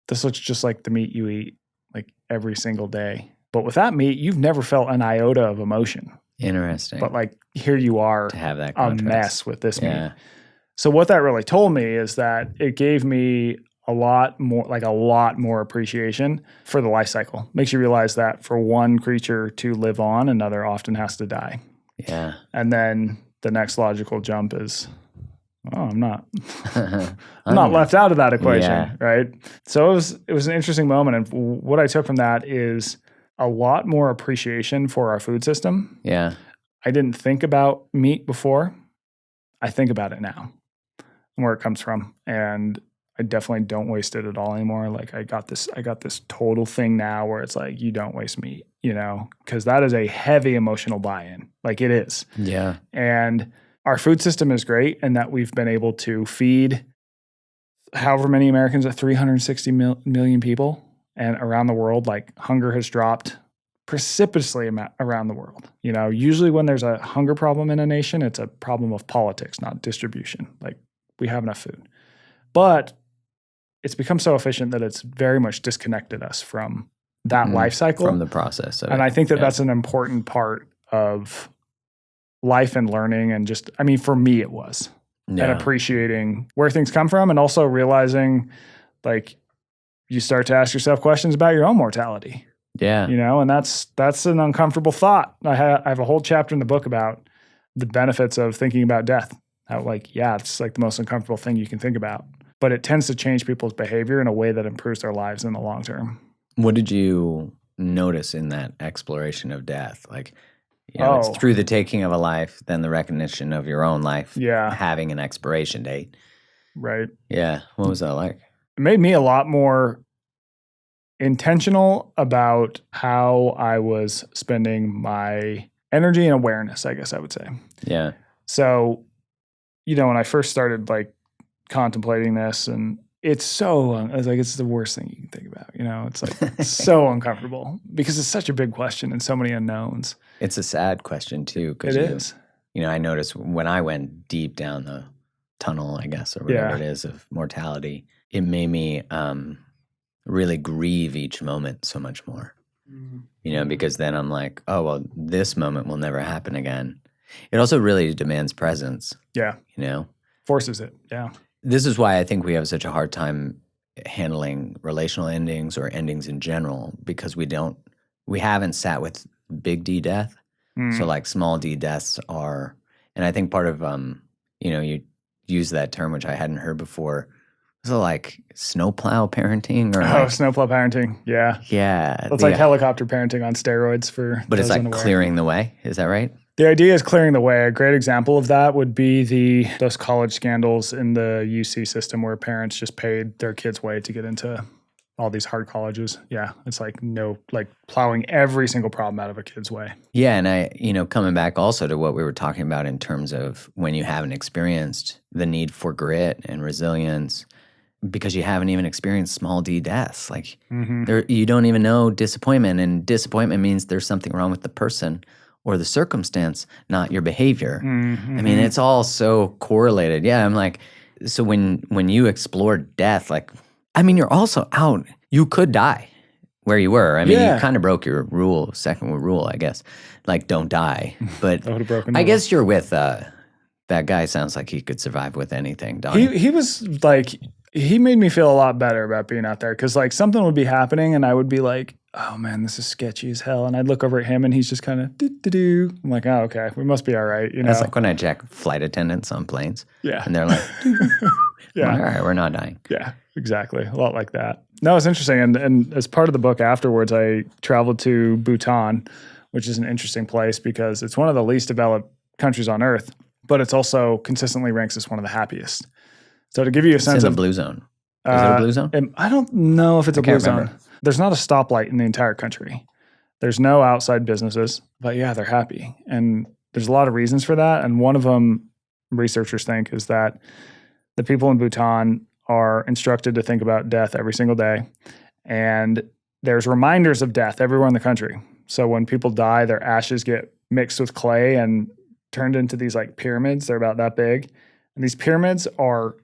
this looks just like the meat you eat, like, every single day. But with that meat, you've never felt an iota of emotion. Interesting. But, like, here you are, to have that a contrast. mess with this meat. So what that really told me is that it gave me a lot more appreciation for the life cycle. Makes you realize that for one creature to live on, another often has to die. Yeah. And then the next logical jump is, I'm not I'm not left out of that equation, right? So it was an interesting moment. And what I took from that is a lot more appreciation for our food system. Yeah. I didn't think about meat before. I think about it now and where it comes from. And I definitely don't waste it at all anymore. Like I got this total thing now where it's like, you don't waste meat, because that is a heavy emotional buy-in. Like it is. Yeah. And our food system is great in that we've been able to feed however many Americans, 360 million people, and around the world, like hunger has dropped precipitously around the world. Usually when there's a hunger problem in a nation, it's a problem of politics, not distribution. Like we have enough food. But it's become so efficient that it's very much disconnected us from that life cycle. From the process. And I think that that's an important part of life and learning. And just, for me, it was. And appreciating where things come from, and also realizing, like, you start to ask yourself questions about your own mortality. Yeah. And that's an uncomfortable thought. I have a whole chapter in the book about the benefits of thinking about death. How, it's like the most uncomfortable thing you can think about. But it tends to change people's behavior in a way that improves their lives in the long term. What did you notice in that exploration of death? Like, it's through the taking of a life, then the recognition of your own life having an expiration date. Right. Yeah. What was that like? It made me a lot more intentional about how I was spending my energy and awareness, I guess I would say. Yeah. So, when I first started contemplating this, and it's the worst thing you can think about. It's like so uncomfortable because it's such a big question and so many unknowns. It's a sad question too. It is. I noticed when I went deep down the tunnel, I guess, or whatever it is of mortality, it made me really grieve each moment so much more. Because then I'm like, oh, well, this moment will never happen again. It also really demands presence. Yeah. Forces it. Yeah. This is why I think we have such a hard time handling relational endings or endings in general, because we haven't sat with big D death. So like small D deaths are, and I think part of, you use that term, which I hadn't heard before. So like snowplow parenting or snowplow parenting. Yeah. Yeah. It's like helicopter parenting on steroids but it's like clearing the way. Is that right? The idea is clearing the way. A great example of that would be those college scandals in the UC system where parents just paid their kids' way to get into all these hard colleges. Yeah. It's like plowing every single problem out of a kid's way. Yeah. And coming back also to what we were talking about in terms of when you haven't experienced the need for grit and resilience, because you haven't even experienced small D deaths. Like you don't even know disappointment, and disappointment means there's something wrong with the person or the circumstance, not your behavior. I mean, it's all so correlated. Yeah, I'm like, so when you explore death, you're also out. You could die where you were. You kind of broke your second rule, I guess. Like, don't die. But I guess you're with that guy. Sounds like he could survive with anything, don't he? He was like, he made me feel a lot better about being out there, because something would be happening and I would be like, oh man, this is sketchy as hell. And I'd look over at him and he's just kind of do. I'm like, oh, okay, we must be all right. That's like when I check flight attendants on planes. Yeah. And they're like, yeah. All right, we're not dying. Yeah, exactly. A lot like that. No, it's interesting. And as part of the book afterwards, I traveled to Bhutan, which is an interesting place because it's one of the least developed countries on earth, but it's also consistently ranks as one of the happiest. So to give you a sense of blue zone. Is it a blue zone? I don't know if it's a blue zone. There's not a stoplight in the entire country. There's no outside businesses, but yeah, they're happy. And there's a lot of reasons for that. And one of them, researchers think, is that the people in Bhutan are instructed to think about death every single day. And there's reminders of death everywhere in the country. So when people die, their ashes get mixed with clay and turned into these like pyramids. They're about that big. And these pyramids are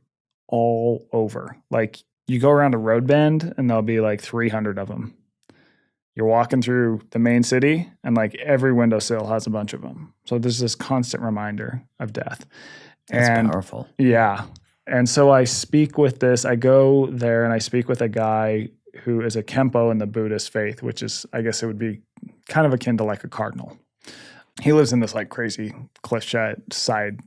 all over. Like, you go around a road bend and there'll be like 300 of them. You're walking through the main city and like every windowsill has a bunch of them. So there's this constant reminder of death. That's powerful. Yeah. And so I go there and I speak with a guy who is a Kempo in the Buddhist faith, which is, I guess it would be kind of akin to like a cardinal. He lives in this like crazy cliffside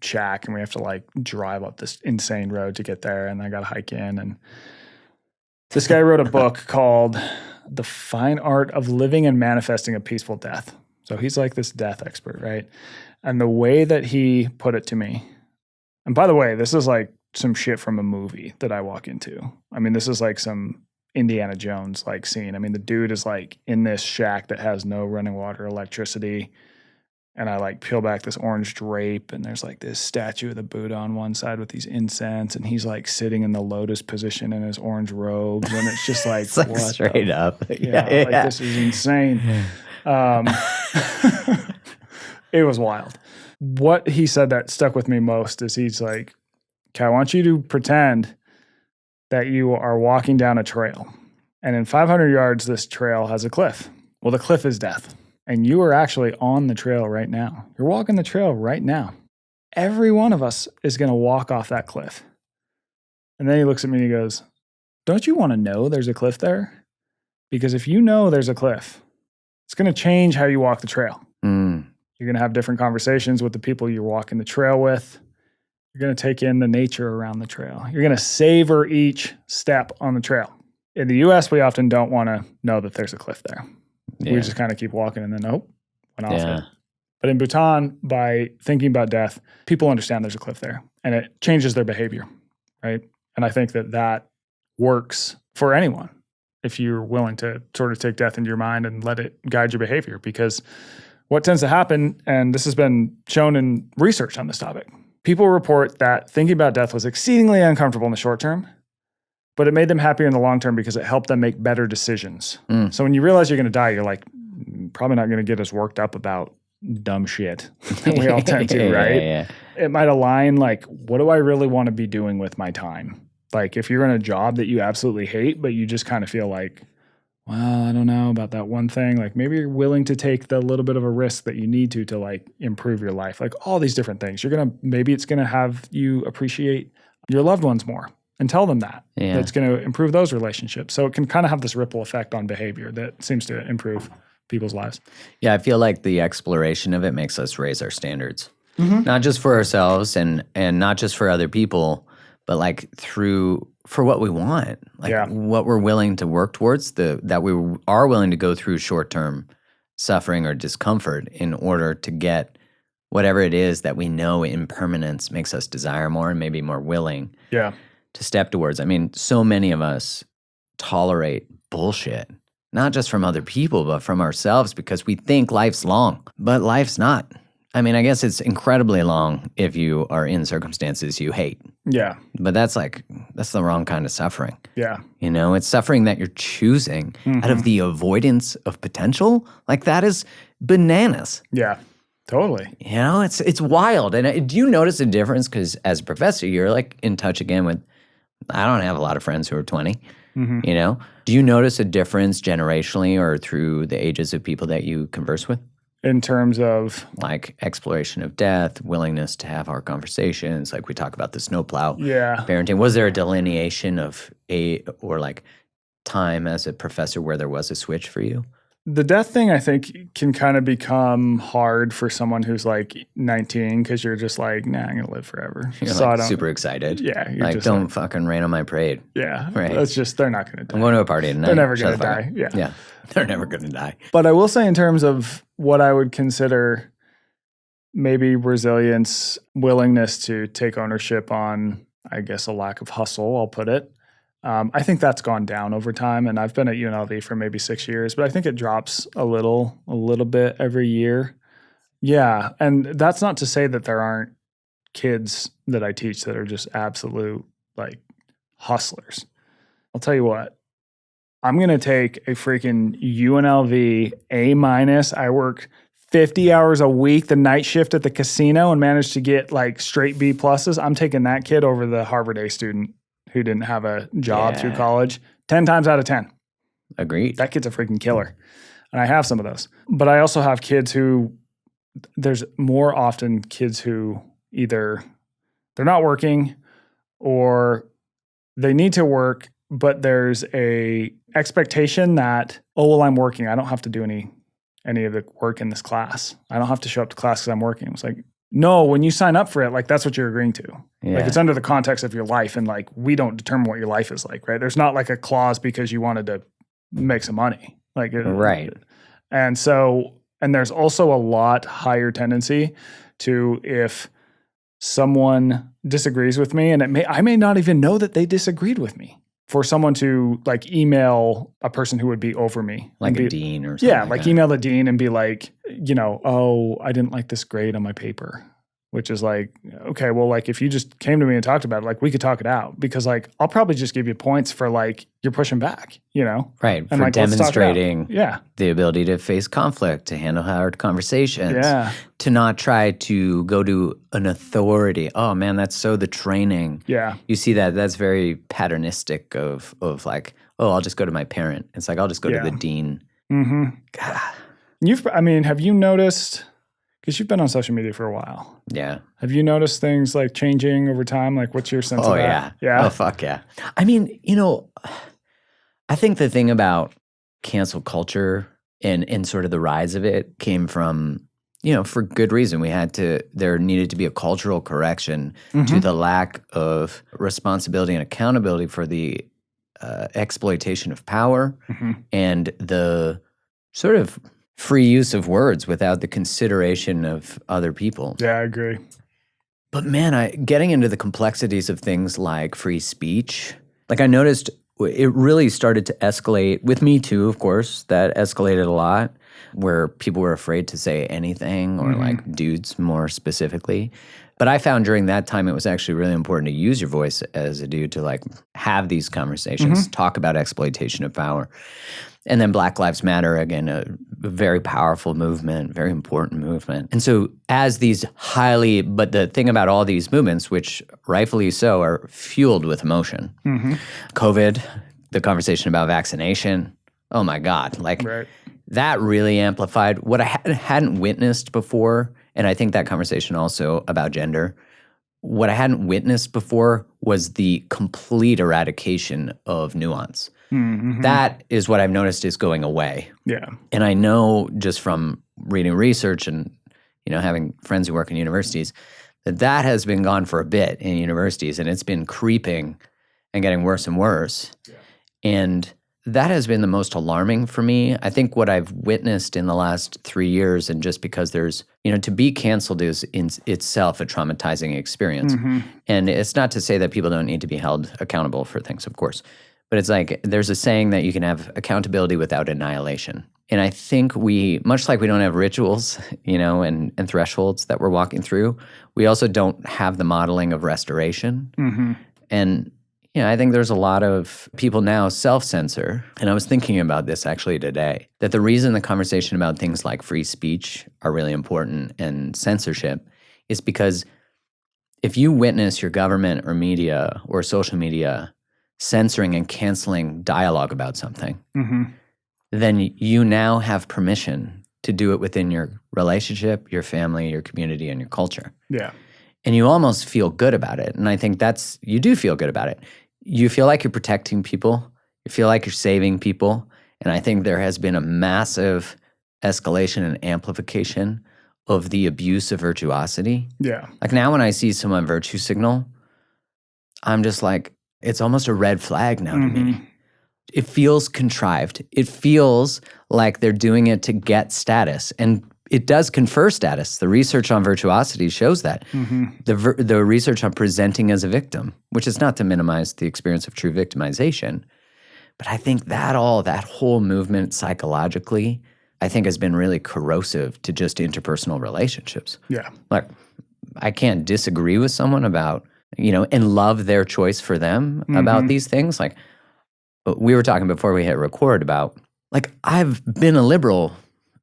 shack, and we have to like drive up this insane road to get there. And I got to hike in. And this guy wrote a book called The Fine Art of Living and Manifesting a Peaceful Death. So he's like this death expert, right? And the way that he put it to me, and by the way, this is like some shit from a movie that I walk into. I mean, this is like some Indiana Jones like scene. I mean, the dude is like in this shack that has no running water, electricity. And I like peel back this orange drape, and there's like this statue of the Buddha on one side with these incense, and he's like sitting in the lotus position in his orange robes, and it's just like, it's like what straight up. Like this is insane. It was wild. What he said that stuck with me most is he's like, okay, I want you to pretend that you are walking down a trail, and in 500 yards, this trail has a cliff. Well, the cliff is death. And you are actually on the trail right now. You're walking the trail right now. Every one of us is going to walk off that cliff. And then he looks at me and he goes, don't you want to know there's a cliff there? Because if you know there's a cliff, it's going to change how you walk the trail. You're going to have different conversations with the people you're walking the trail with. You're going to take in the nature around the trail. You're going to savor each step on the trail. In the US, we often don't want to know that there's a cliff there. Yeah. We just kind of keep walking and then, went off it. But in Bhutan, by thinking about death, people understand there's a cliff there, and it changes their behavior, right? And I think that works for anyone if you're willing to sort of take death into your mind and let it guide your behavior. Because what tends to happen, and this has been shown in research on this topic, people report that thinking about death was exceedingly uncomfortable in the short term, but it made them happier in the long term because it helped them make better decisions. So when you realize you're going to die, you're like, probably not going to get as worked up about dumb shit that we all tend to, right? Yeah. It might align like, what do I really want to be doing with my time? Like if you're in a job that you absolutely hate, but you just kind of feel like, well, I don't know about that one thing. Like maybe you're willing to take the little bit of a risk that you need to like improve your life. Like all these different things. Maybe it's going to have you appreciate your loved ones more. And tell them that. Yeah. That's going to improve those relationships. So it can kind of have this ripple effect on behavior that seems to improve people's lives. Yeah, I feel like the exploration of it makes us raise our standards. Not just for ourselves and not just for other people, but like for what we want. Like what we're willing to work towards, that we are willing to go through short-term suffering or discomfort in order to get whatever it is that we know impermanence makes us desire more and maybe more willing. Yeah. To step towards. I mean, so many of us tolerate bullshit, not just from other people, but from ourselves because we think life's long, but life's not. I mean, I guess it's incredibly long if you are in circumstances you hate. Yeah. But that's the wrong kind of suffering. Yeah. You know, it's suffering that you're choosing out of the avoidance of potential. Like that is bananas. Yeah. Totally. You know, it's wild. And do you notice a difference? Because as a professor, you're like in touch again with, I don't have a lot of friends who are 20, you know? Do you notice a difference generationally or through the ages of people that you converse with? In terms of? Like exploration of death, willingness to have hard conversations, like we talk about the snowplow parenting. Was there a delineation of or like time as a professor where there was a switch for you? The death thing, I think, can kind of become hard for someone who's like 19 because you're just like, nah, I'm going to live forever. You're like super excited. Yeah. You're like, just don't fucking rain on my parade. Yeah. Right. That's just, they're not going to die. I'm going to a party tonight. They're never going to die. Yeah. Yeah. They're never going to die. But I will say in terms of what I would consider maybe resilience, willingness to take ownership on, I guess, a lack of hustle, I'll put it. I think that's gone down over time, and I've been at UNLV for maybe 6 years, but I think it drops a little bit every year. Yeah, and that's not to say that there aren't kids that I teach that are just absolute like hustlers. I'll tell you what, I'm going to take a freaking UNLV A-. I work 50 hours a week, the night shift at the casino, and managed to get like straight B pluses. I'm taking that kid over the Harvard A student who didn't have a job through college 10 times out of 10. Agreed. That kid's a freaking killer. And I have some of those. But I also have kids there's more often kids who either they're not working or they need to work, but there's a expectation that, oh, well, I'm working. I don't have to do any of the work in this class. I don't have to show up to class because I'm working. It's like, no, when you sign up for it, like that's what you're agreeing to. Yeah. Like it's under the context of your life, and like we don't determine what your life is like, right? There's not like a clause because you wanted to make some money. Like Right. And so, and there's also a lot higher tendency to, if someone disagrees with me, and I may not even know that they disagreed with me, for someone to like email a person who would be over me. Like a dean or something. Yeah, like like that. email the dean and be like, oh, I didn't like this grade on my paper. Which is like, okay, well, like if you just came to me and talked about it, like we could talk it out, because like I'll probably just give you points for like you're pushing back, Right. And For like, let's talk it out. demonstrating Yeah. the ability to face conflict, to handle hard conversations, Yeah. to not try to go to an authority. Oh man, that's so the training. Yeah. You see that, that's very patternistic of like, oh, I'll just go to my parent. It's like, I'll just go to the dean. Mm-hmm. God. Have you noticed, because you've been on social media for a while, Yeah. have you noticed things like changing over time? Like what's your sense of that? Yeah. Oh, fuck yeah. I mean, I think the thing about cancel culture and sort of the rise of it came from, for good reason. There needed to be a cultural correction to the lack of responsibility and accountability for the exploitation of power and the sort of free use of words without the consideration of other people. Yeah, I agree. But man, getting into the complexities of things like free speech, like I noticed it really started to escalate with Me Too, of course. That escalated a lot, where people were afraid to say anything, or like dudes more specifically. But I found during that time it was actually really important to use your voice as a dude to like have these conversations, talk about exploitation of power. And then Black Lives Matter, again, a very powerful movement, very important movement. And so but the thing about all these movements, which rightfully so, are fueled with emotion. COVID, the conversation about vaccination, oh my God, like that really amplified what I hadn't witnessed before. And I think that conversation also about gender, what I hadn't witnessed before was the complete eradication of nuance. That is what I've noticed is going away. Yeah. And I know just from reading research and, having friends who work in universities, that has been gone for a bit in universities, and it's been creeping and getting worse and worse. Yeah. And that has been the most alarming for me. I think what I've witnessed in the last 3 years, and just because there's, to be canceled is in itself a traumatizing experience. And it's not to say that people don't need to be held accountable for things, of course. But it's like there's a saying that you can have accountability without annihilation. And I think much like we don't have rituals, and thresholds that we're walking through, we also don't have the modeling of restoration. And, I think there's a lot of people now self-censor. And I was thinking about this actually today, that the reason the conversation about things like free speech are really important and censorship is because if you witness your government or media or social media censoring and canceling dialogue about something, then you now have permission to do it within your relationship, your family, your community, and your culture. Yeah. And you almost feel good about it. And I think you do feel good about it. You feel like you're protecting people. You feel like you're saving people. And I think there has been a massive escalation and amplification of the abuse of virtuosity. Yeah. Like now when I see someone virtue signal, I'm just like, it's almost a red flag now to me. It feels contrived. It feels like they're doing it to get status. And it does confer status. The research on virtuosity shows that. The research on presenting as a victim, which is not to minimize the experience of true victimization. But I think that whole movement psychologically, I think has been really corrosive to just interpersonal relationships. Yeah. Like, I can't disagree with someone about, and love their choice for them about these things. Like, we were talking before we hit record about, like, I've been a liberal,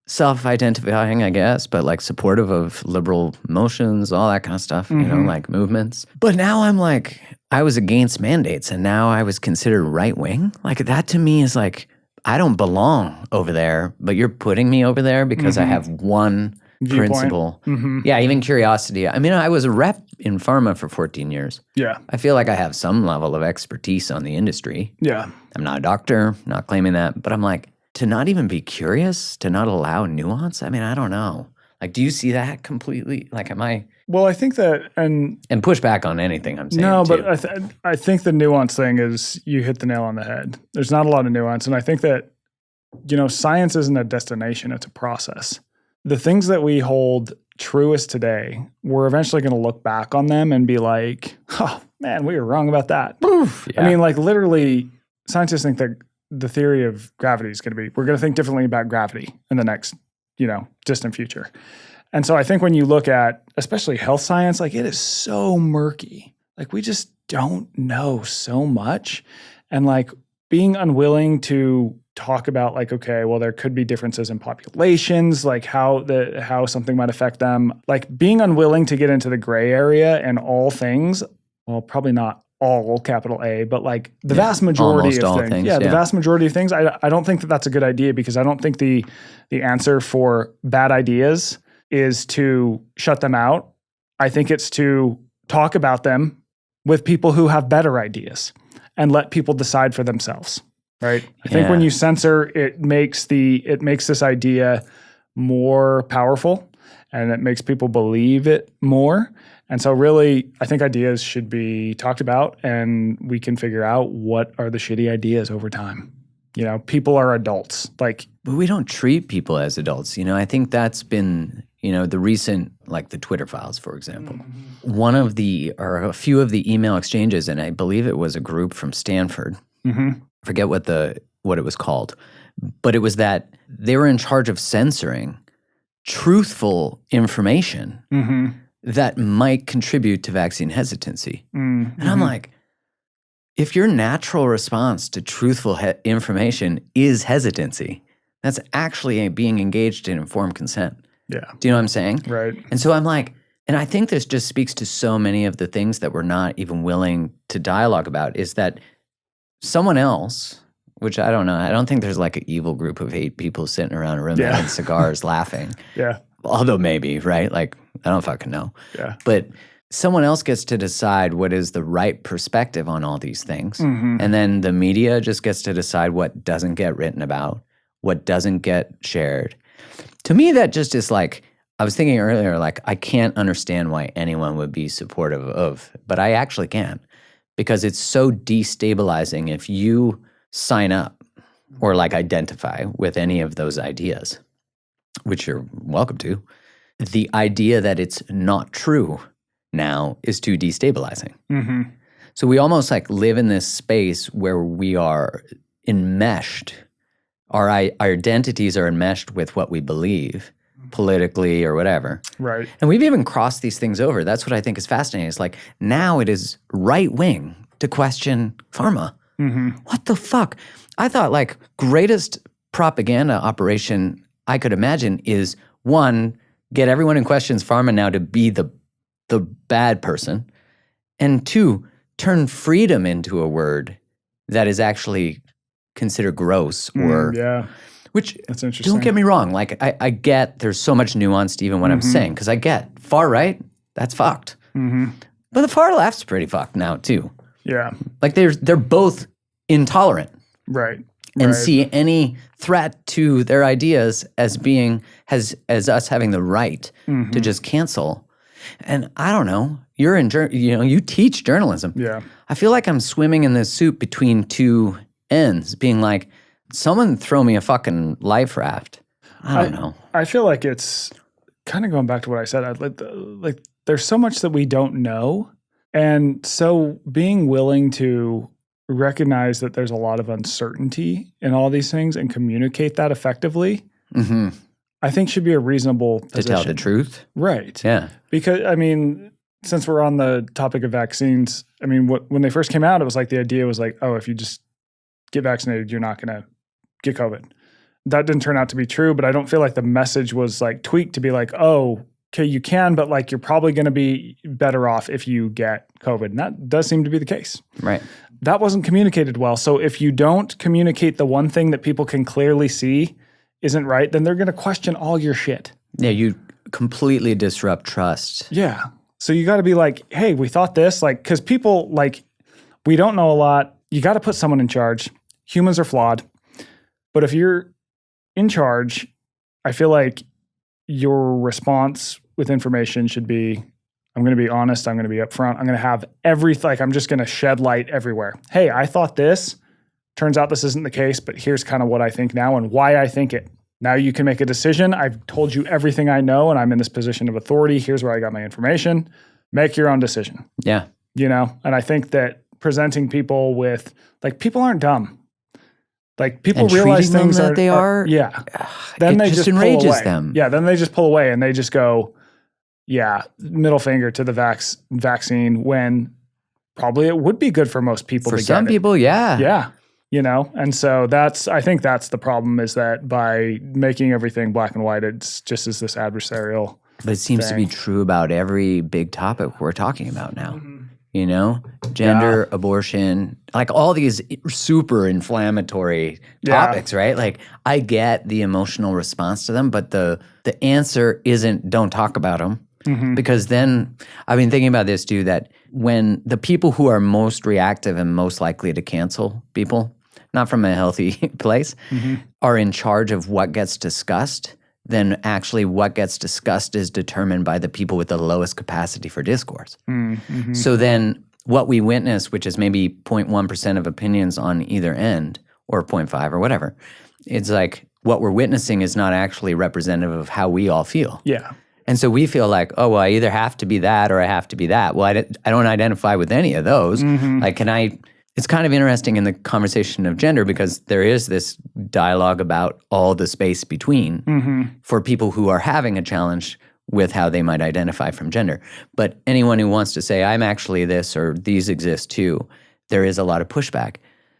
self-identifying, I guess, but like supportive of liberal motions, all that kind of stuff, like movements. But now I'm like, I was against mandates and now I was considered right-wing. Like that to me is like, I don't belong over there, but you're putting me over there because I have one Viewpoint. principle. Yeah, even curiosity. I mean, I was a rep in pharma for 14 years. Yeah. I feel like I have some level of expertise on the industry. Yeah. I'm not a doctor, not claiming that, but I'm like, to not even be curious, to not allow nuance, I mean, I don't know. Like, do you see that completely? Like, am I... Well, I think that, and push back on anything I'm saying, no, too. but I think the nuance thing is you hit the nail on the head. There's not a lot of nuance. And I think that, science isn't a destination, it's a process. The things that we hold truest today, we're eventually going to look back on them and be like, oh, man, we were wrong about that. Yeah. I mean, like literally, scientists think that the theory of gravity is going to be, we're going to think differently about gravity in the next, distant future. And so I think when you look at, especially health science, like it is so murky. Like we just don't know so much. And like being unwilling to talk about like, okay, well, there could be differences in populations, like how something might affect them. Like being unwilling to get into the gray area and all things, well, probably not all capital A, but like the vast majority of things. Yeah, the vast majority of things. I don't think that that's a good idea because I don't think the answer for bad ideas is to shut them out. I think it's to talk about them with people who have better ideas and let people decide for themselves, right? I think when you censor, it makes this idea more powerful and it makes people believe it more. And so really, I think ideas should be talked about and we can figure out what are the shitty ideas over time. People are adults. But we don't treat people as adults. I think that's been, the recent, like the Twitter files, for example. One of a few of the email exchanges, and I believe it was a group from Stanford. I forget what it was called, but it was that they were in charge of censoring truthful information that might contribute to vaccine hesitancy. And I'm like, if your natural response to truthful information is hesitancy, that's actually being engaged in informed consent. Yeah. Do you know what I'm saying? Right. And so I'm like, and I think this just speaks to so many of the things that we're not even willing to dialogue about is that someone else, which I don't know, I don't think there's like an evil group of 8 people sitting around a room having cigars laughing. Yeah. Although maybe, right? Like, I don't fucking know. Yeah. But someone else gets to decide what is the right perspective on all these things. And then the media just gets to decide what doesn't get written about, what doesn't get shared. To me, that just is like, I was thinking earlier, like, I can't understand why anyone would be supportive of, but I actually can. Because it's so destabilizing if you sign up or like identify with any of those ideas, which you're welcome to. The idea that it's not true now is too destabilizing. So we almost like live in this space where we are enmeshed. Our identities are enmeshed with what we believe politically or whatever. Right. And we've even crossed these things over. That's what I think is fascinating. It's like now it is right wing to question pharma. What the fuck? I thought like greatest propaganda operation I could imagine is one, get everyone who questions pharma now to be the bad person, and 2, turn freedom into a word that is actually considered gross or which, that's interesting. Don't get me wrong, like I get there's so much nuance to even what I'm saying, because I get far right, that's fucked. But the far left's pretty fucked now too. Yeah. Like they're both intolerant. Right. And see any threat to their ideas as being as us having the right to just cancel. And I don't know. You're in you teach journalism. Yeah. I feel like I'm swimming in this soup between two ends, being like, someone throw me a fucking life raft. I don't know. I feel like it's kind of going back to what I said. Like there's so much that we don't know, and so being willing to recognize that there's a lot of uncertainty in all these things and communicate that effectively, I think should be a reasonable position. To tell the truth? Right. Yeah. Because, I mean, since we're on the topic of vaccines, I mean, when they first came out, it was like the idea was like, oh, if you just get vaccinated, you're not going to get COVID. That didn't turn out to be true, but I don't feel like the message was like tweaked to be like, oh, okay, you can, but like you're probably going to be better off if you get COVID. And that does seem to be the case. Right. That wasn't communicated well. So if you don't communicate the one thing that people can clearly see isn't right, then they're going to question all your shit. Yeah, you completely disrupt trust. Yeah. So you got to be like, hey, we thought this, like, because people, like, we don't know a lot. You got to put someone in charge. Humans are flawed. But if you're in charge, I feel like your response with information should be, I'm going to be honest. I'm going to be upfront. I'm going to have everything. Like, I'm just going to shed light everywhere. Hey, I thought this. Turns out this isn't the case, but here's kind of what I think now and why I think it. Now you can make a decision. I've told you everything I know, and I'm in this position of authority. Here's where I got my information. Make your own decision. Yeah. You know, and I think that presenting people with, like, people aren't dumb. Like, people And realize treating things them that they are. Yeah. Then they just enrages pull away. them. Yeah. Then they just pull away and they just go, yeah, middle finger to the vaccine, when probably it would be good for most people. For to some get it. people, yeah. Yeah. You know, and so I think that's the problem, is that by making everything black and white, it's just as this adversarial. But it seems to be true about every big topic we're talking about now. You know, gender, abortion, like all these super inflammatory topics, right? Like, I get the emotional response to them, but the answer isn't don't talk about them. Because then I've been thinking about this too, that when the people who are most reactive and most likely to cancel people, not from a healthy place, are in charge of what gets discussed, then actually what gets discussed is determined by the people with the lowest capacity for discourse. So then what we witness, which is maybe 0.1% of opinions on either end, or 0.5 or whatever, it's like what we're witnessing is not actually representative of how we all feel. Yeah. And so we feel like, oh, well, I either have to be that or I have to be that. Well, I don't identify with any of those. Like, it's kind of interesting in the conversation of gender, because there is this dialogue about all the space between for people who are having a challenge with how they might identify from gender. But anyone who wants to say, I'm actually this, or these exist too, there is a lot of pushback.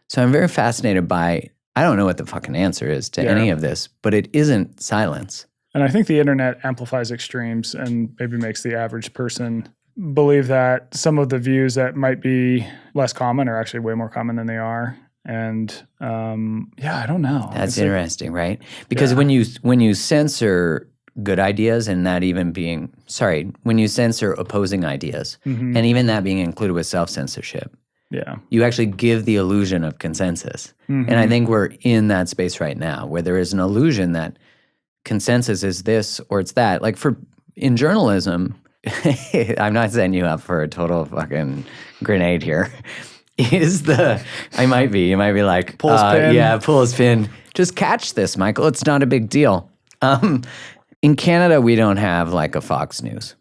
So I'm very fascinated by, I don't know what the fucking answer is to any of this, but it isn't silence. And I think the internet amplifies extremes and maybe makes the average person believe that some of the views that might be less common are actually way more common than they are. And I don't know. That's interesting, right? Because when you censor good ideas, and that even being, when you censor opposing ideas, and even that being included with self-censorship, you actually give the illusion of consensus. And I think we're in that space right now, where there is an illusion that consensus is this or it's that. Like, in journalism, I'm not setting you up for a total fucking grenade here. You might be like, pull his pin. Yeah, pull his pin. Just catch this, Michael. It's not a big deal. In Canada, we don't have like a Fox News.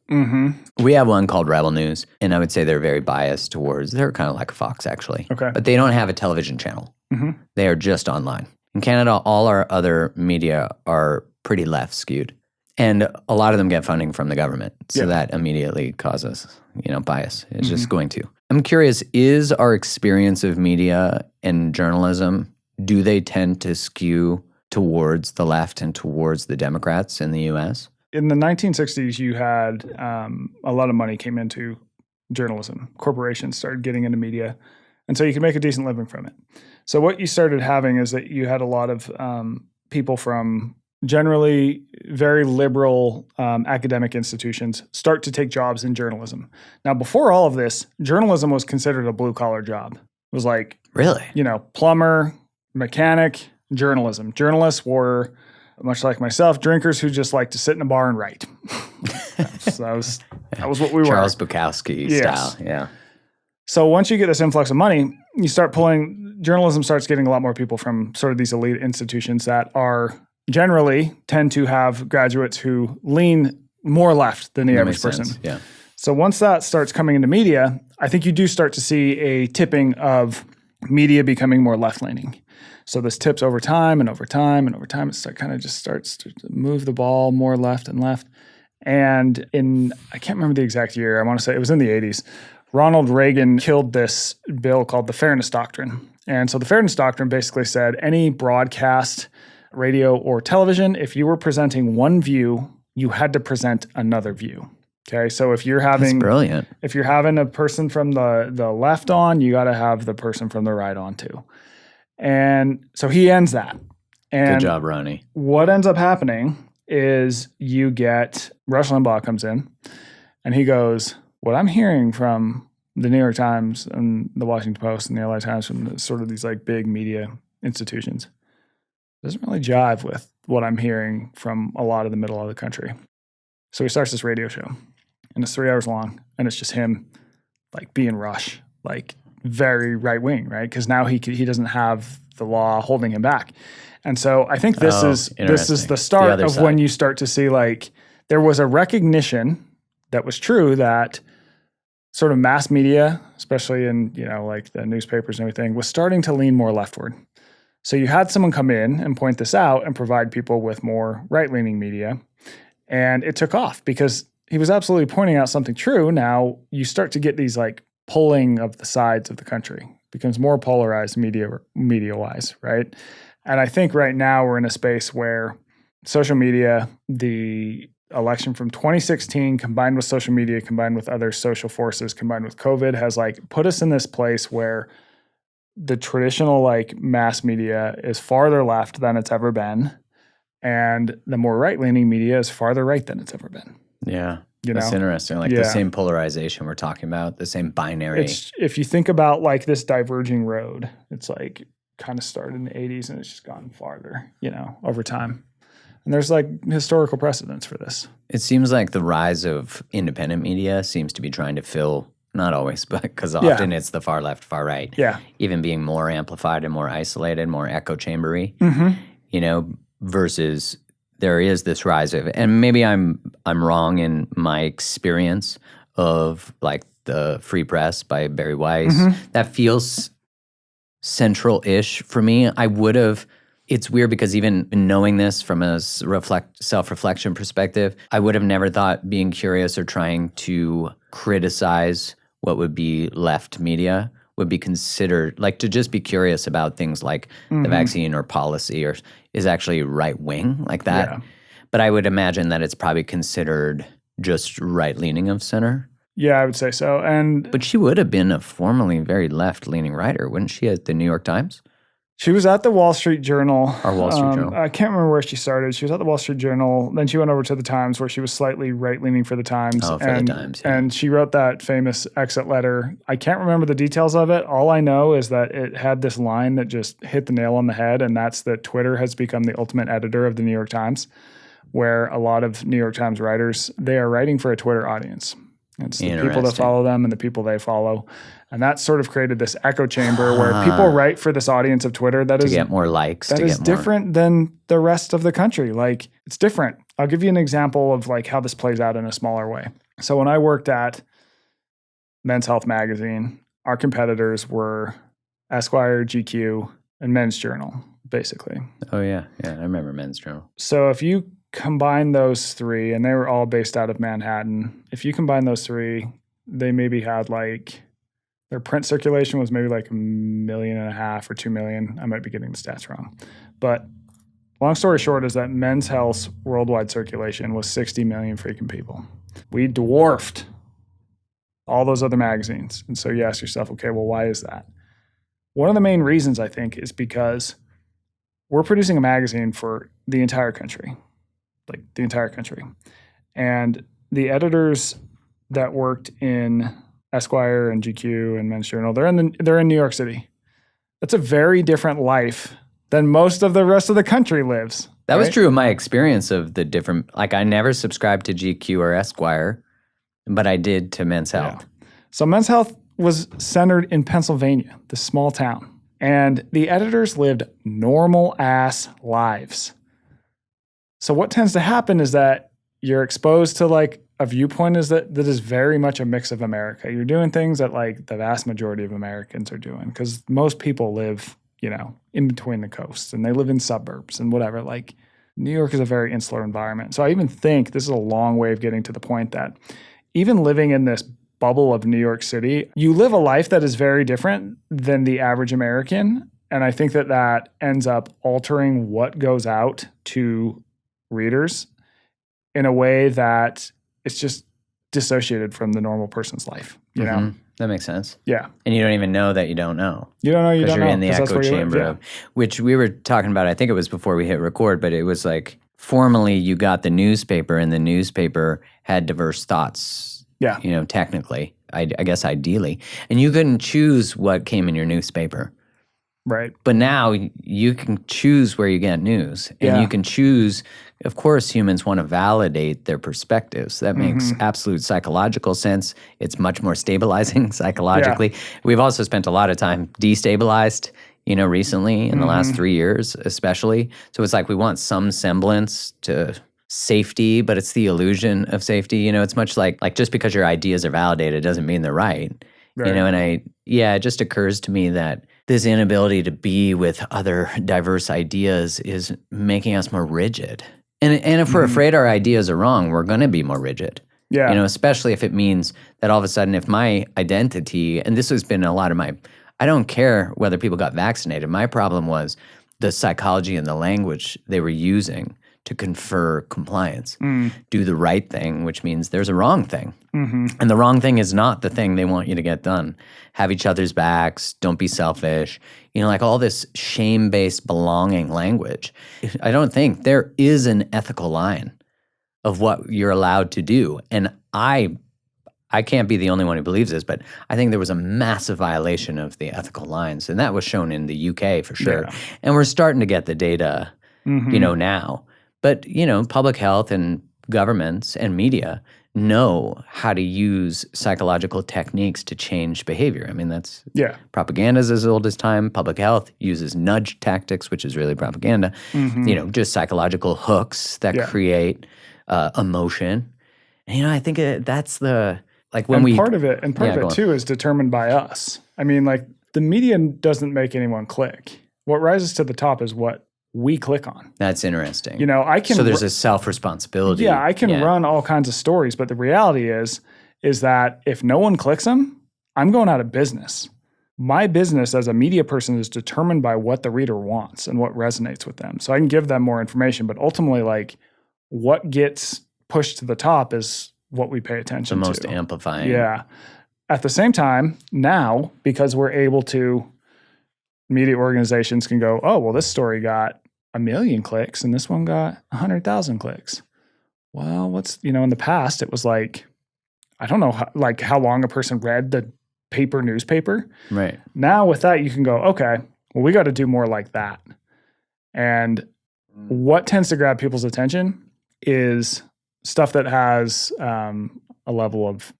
We have one called Rebel News, and I would say they're very biased towards, they're kind of like a Fox, actually. Okay. But they don't have a television channel. They are just online. In Canada, all our other media are pretty left skewed. And a lot of them get funding from the government. So that immediately causes, bias. It's just going to. I'm curious, is our experience of media and journalism, do they tend to skew towards the left and towards the Democrats in the U.S.? In the 1960s, you had a lot of money came into journalism. Corporations started getting into media. And so you could make a decent living from it. So what you started having is that you had a lot of people from generally very liberal academic institutions start to take jobs in journalism. Now, before all of this, journalism was considered a blue-collar job. It was like, really, plumber, mechanic, journalism. Journalists were, much like myself, drinkers who just like to sit in a bar and write. that was what we were. Charles Bukowski style, yeah. So once you get this influx of money, you start journalism starts getting a lot more people from sort of these elite institutions that are generally tend to have graduates who lean more left than the average person. Yeah. So once that starts coming into media, I think you do start to see a tipping of media becoming more left-leaning. So this tips over time and over time and over time. It starts to move the ball more left and left. And I can't remember the exact year. I want to say it was in the 80s. Ronald Reagan killed this bill called the Fairness Doctrine. And so the Fairness Doctrine basically said any broadcast, radio, or television, if you were presenting one view, you had to present another view. Okay, so if you're having, that's brilliant. If you're having a person from the left on, you got to have the person from the right on too. And so he ends that. And good job, Ronnie. What ends up happening is you get Rush Limbaugh comes in and he goes, what I'm hearing from the New York Times and the Washington Post and the LA Times from sort of these like big media institutions doesn't really jive with what I'm hearing from a lot of the middle of the country. So he starts this radio show and it's 3 hours long and it's just him like being Rush, like very right wing, right? Because now he doesn't have the law holding him back. And so I think this is the start of when you start to see like there was a recognition that was true that sort of mass media, especially in, like the newspapers and everything, was starting to lean more leftward. So you had someone come in and point this out and provide people with more right-leaning media. And it took off because he was absolutely pointing out something true. Now you start to get these like pulling of the sides of the country. It becomes more polarized media-wise, right? And I think right now we're in a space where social media, the election from 2016 combined with social media, combined with other social forces, combined with COVID has like put us in this place where the traditional like mass media is farther left than it's ever been. And the more right-leaning media is farther right than it's ever been. Yeah. That's interesting. Like the same polarization we're talking about, the same binary. If you think about like this diverging road, it's like kind of started in the 80s and it's just gone farther, over time. And there's like historical precedents for this. It seems like the rise of independent media seems to be trying to fill, not always, but because often it's the far left, far right. Yeah. Even being more amplified and more isolated, more echo chambery, versus there is this rise of, and maybe I'm wrong in my experience of like the Free Press by Barry Weiss. That feels central-ish for me. It's weird because even knowing this from a self-reflection perspective, I would have never thought being curious or trying to criticize what would be left media would be considered, like to just be curious about things like the vaccine or policy or is actually right-wing like that. Yeah. But I would imagine that it's probably considered just right-leaning of center. Yeah, I would say so. But she would have been a formerly very left-leaning writer, wouldn't she, at the New York Times? She was at the Wall Street Journal. Or Wall Street Journal. I can't remember where she started. She was at the Wall Street Journal. Then she went over to the Times where she was slightly right-leaning for the Times. Oh, for the Times, yeah. And she wrote that famous exit letter. I can't remember the details of it. All I know is that it had this line that just hit the nail on the head, and that's that Twitter has become the ultimate editor of the New York Times, where a lot of New York Times writers, they are writing for a Twitter audience. It's the people that follow them and the people they follow. And that sort of created this echo chamber where people write for this audience of Twitter that is to get more likes. That is different than the rest of the country. Like, it's different. I'll give you an example of like how this plays out in a smaller way. So when I worked at Men's Health magazine, our competitors were Esquire, GQ, and Men's Journal, basically. Oh, yeah. Yeah, I remember Men's Journal. So if you combine those three, and they were all based out of Manhattan, if you combine those three, they maybe had like, their print circulation was maybe like 1.5 million or 2 million. I might be getting the stats wrong. But long story short is that Men's Health's worldwide circulation was 60 million freaking people. We dwarfed all those other magazines. And so you ask yourself, okay, well, why is that? One of the main reasons, I think, is because we're producing a magazine for the entire country. Like the entire country. And the editors that worked in Esquire and GQ and Men's Journal, they're in New York City. That's a very different life than most of the rest of the country lives. That was true of my experience of the different, like I never subscribed to GQ or Esquire, but I did to Men's Health. Yeah. So Men's Health was centered in Pennsylvania, this small town. And the editors lived normal ass lives. So what tends to happen is that you're exposed to like a viewpoint that is very much a mix of America. You're doing things that like the vast majority of Americans are doing because most people live, in between the coasts and they live in suburbs and whatever. Like New York is a very insular environment. So I even think this is a long way of getting to the point that even living in this bubble of New York City, you live a life that is very different than the average American. And I think that ends up altering what goes out to readers in a way that it's just dissociated from the normal person's life, you know? That makes sense. Yeah. And you don't even know that you don't know. You don't know you don't know. Because you're in the echo chamber of, which we were talking about, I think it was before we hit record, but it was like formerly you got the newspaper and the newspaper had diverse thoughts, Yeah. Technically, I guess ideally. And you couldn't choose what came in your newspaper. Right. But now you can choose where you get news, and you can choose. Of course, humans want to validate their perspectives. That makes absolute psychological sense. It's much more stabilizing psychologically. Yeah. We've also spent a lot of time destabilized, recently in the last 3 years, especially. So it's like we want some semblance to safety, but it's the illusion of safety. It's much like just because your ideas are validated doesn't mean they're right. Right. And it just occurs to me that this inability to be with other diverse ideas is making us more rigid. And if we're afraid our ideas are wrong, we're going to be more rigid. Yeah. Especially if it means that all of a sudden if my identity, and this has been a lot of I don't care whether people got vaccinated. My problem was the psychology and the language they were using to confer compliance. Do the right thing, which means there's a wrong thing. And the wrong thing is not the thing they want you to get done. Have each other's backs, don't be selfish, like all this shame-based belonging language. I don't think there is an ethical line of what you're allowed to do. And I can't be the only one who believes this, but I think there was a massive violation of the ethical lines. And that was shown in the UK for sure. Yeah. And we're starting to get the data, now. But, public health and governments and media know how to use psychological techniques to change behavior. I mean, that's propaganda's as old as time. Public health uses nudge tactics, which is really propaganda. Just psychological hooks that create emotion. And, I think that's the part of it too is determined by us. I mean, the media doesn't make anyone click. What rises to the top is what we click on. That's interesting. So there's a self-responsibility. Yeah, I can run all kinds of stories, but the reality is that if no one clicks them, I'm going out of business. My business as a media person is determined by what the reader wants and what resonates with them. So I can give them more information, but ultimately, what gets pushed to the top is what we pay attention to. The most amplifying. Yeah. At the same time, now, because we're able to, media organizations can go, oh, well, this story got 1 million clicks and this one got 100,000 clicks. Well, in the past, it was I don't know how long a person read the paper newspaper. Right. Now with that, you can go, okay, well, we got to do more like that. And what tends to grab people's attention is stuff that has a level of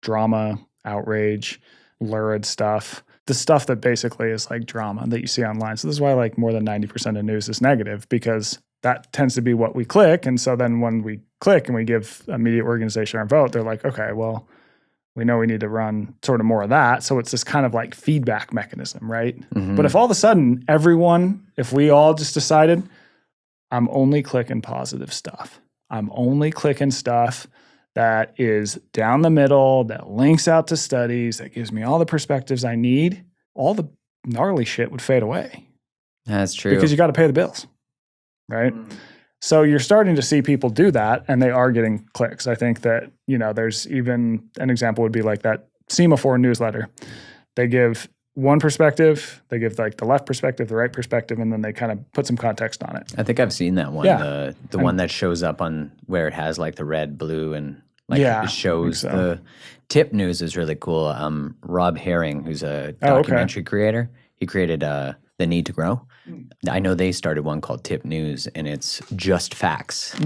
drama, outrage, lurid stuff. The stuff that basically is drama that you see online. So this is why more than 90% of news is negative, because that tends to be what we click. And so then when we click and we give a media organization our vote, they're like, okay, well, we know we need to run sort of more of that. So it's this kind of feedback mechanism, right? But if all of a sudden if we all just decided, I'm only clicking positive stuff. I'm only clicking stuff that is down the middle, that links out to studies, that gives me all the perspectives I need, all the gnarly shit would fade away. That's true. Because you got to pay the bills, right? So you're starting to see people do that, and they are getting clicks. I think that, there's even an example would be that Semaphore newsletter. They give one perspective, they give the left perspective, the right perspective, and then they kind of put some context on it. I think I've seen that one. Yeah. The one that shows up on where it has the red, blue, and it shows the tip news is really cool. Rob Herring, who's a documentary creator, he created The Need to Grow. I know they started one called Tip News, and it's just facts.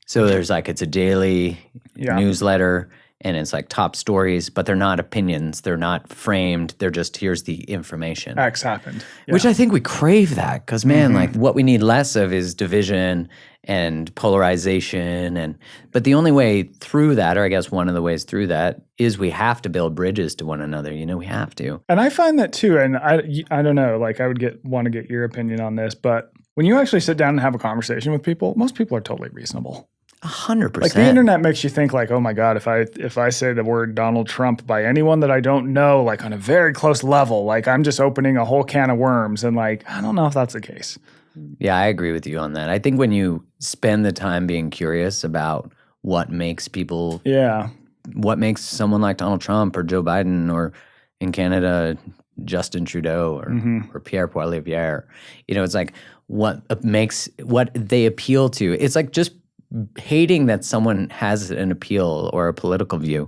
So there's it's a daily newsletter, and it's top stories, but they're not opinions. They're not framed. They're just, here's the information. X happened. Yeah. Which I think we crave that because, man, what we need less of is division and polarization. But the only way through that, or I guess one of the ways through that, is we have to build bridges to one another. We have to. And I find that too, and I don't know, I would want to get your opinion on this, but when you actually sit down and have a conversation with people, most people are totally reasonable. 100%. The internet makes you think oh my God, if I say the word Donald Trump by anyone that I don't know, on a very close level, I'm just opening a whole can of worms. And I don't know if that's the case. Yeah, I agree with you on that. I think when you spend the time being curious about what makes people, what makes someone like Donald Trump or Joe Biden or in Canada, Justin Trudeau or Pierre Poilievre. It's like what they appeal to. It's like just hating that someone has an appeal or a political view.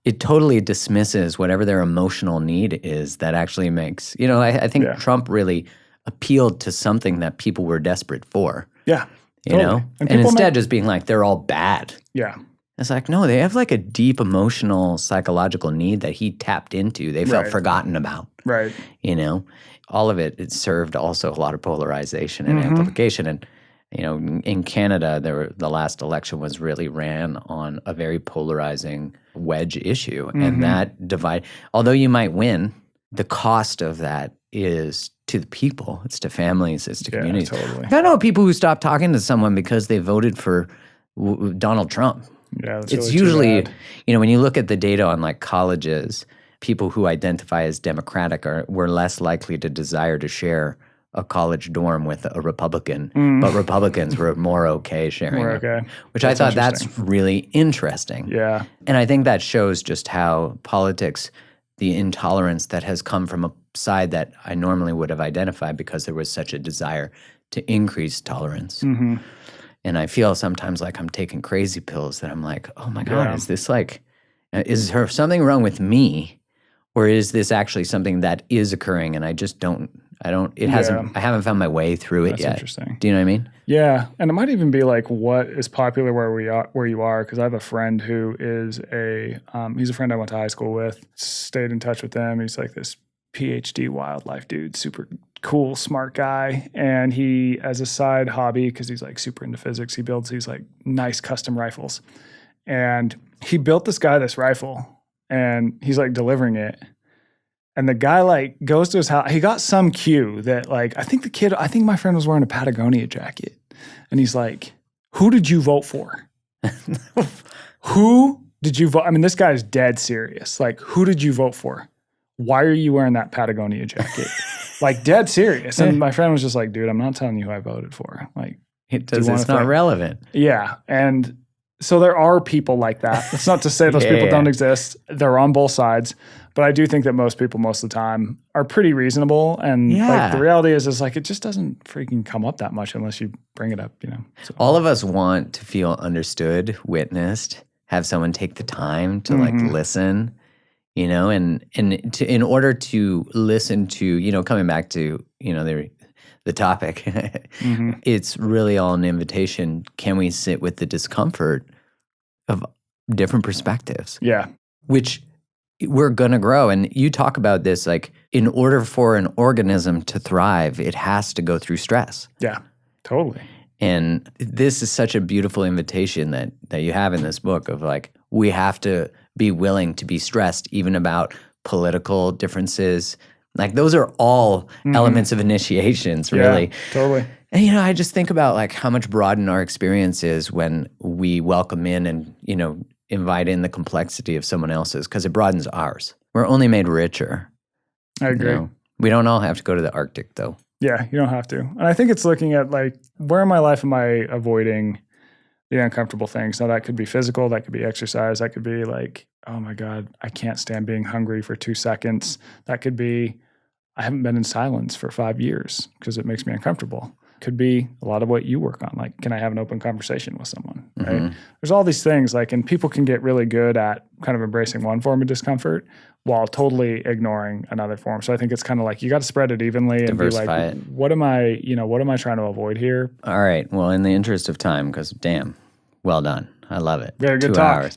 It totally dismisses whatever their emotional need is that actually makes, I think Trump really appealed to something that people were desperate for. Yeah. You know? And instead just being like, they're all bad. Yeah. It's like, no, they have like a deep emotional, psychological need that he tapped into. They felt forgotten about. Right. All of it served also a lot of polarization and amplification. And, in Canada, the last election was really ran on a very polarizing wedge issue. And that divide, although you might win, the cost of that is to the people. It's to families. It's to communities. Totally. I know people who stopped talking to someone because they voted for Donald Trump. Yeah, that's it's really usually, too bad. When you look at the data on like colleges, people who identify as Democratic were less likely to desire to share a college dorm with a Republican, but Republicans were more okay sharing it, which I thought that's really interesting. Yeah. And I think that shows just how politics, the intolerance that has come from a side that I normally would have identified because there was such a desire to increase tolerance. And I feel sometimes like I'm taking crazy pills that I'm like, oh my God, is this like, is there something wrong with me? Or is this actually something that is occurring and I just I haven't found my way through it yet. That's interesting. Do you know what I mean? Yeah. And it might even be like what is popular where you are. Because I have a friend who is he's a friend I went to high school with, stayed in touch with him. He's like this PhD wildlife dude, super cool, smart guy. And he, as a side hobby, because he's like super into physics, he builds these like nice custom rifles. And he built this rifle and he's like delivering it. And the guy like goes to his house. He got some cue that like, I think my friend was wearing a Patagonia jacket. And he's like, who did you vote for? Who did you vote? I mean, this guy is dead serious. Like, who did you vote for? Why are you wearing that Patagonia jacket? Like dead serious. And my friend was just like, dude, I'm not telling you who I voted for. Like, it's not relevant. Yeah. And so there are people like that. That's not to say those people don't exist. They're on both sides. But I do think that most people, most of the time, are pretty reasonable. And like the reality is like it just doesn't freaking come up that much unless you bring it up, So. All of us want to feel understood, witnessed, have someone take the time to like listen, and in order to listen to, coming back to, the topic, it's really all an invitation. Can we sit with the discomfort of different perspectives? Yeah. Which we're going to grow. And you talk about this, like, in order for an organism to thrive, it has to go through stress. Yeah, totally. And this is such a beautiful invitation that you have in this book of like, we have to be willing to be stressed even about political differences. Like those are all elements of initiations, really. Yeah, totally. And, I just think about like how much broaden our experience is when we welcome in and, invite in the complexity of someone else's because it broadens ours. We're only made richer. I agree. We don't all have to go to the Arctic though. Yeah, you don't have to. And I think it's looking at like, where in my life am I avoiding the uncomfortable things? Now that could be physical, that could be exercise, that could be like, oh my God, I can't stand being hungry for 2 seconds. That could be, I haven't been in silence for 5 years because it makes me uncomfortable. Could be a lot of what you work on. Like, can I have an open conversation with someone, right? There's all these things like, and people can get really good at kind of embracing one form of discomfort while totally ignoring another form. So I think it's kind of like, you got to spread it evenly and be like, what am I trying to avoid here? All right. Well, in the interest of time, because damn, well done. I love it. Very good 2 talk. hours.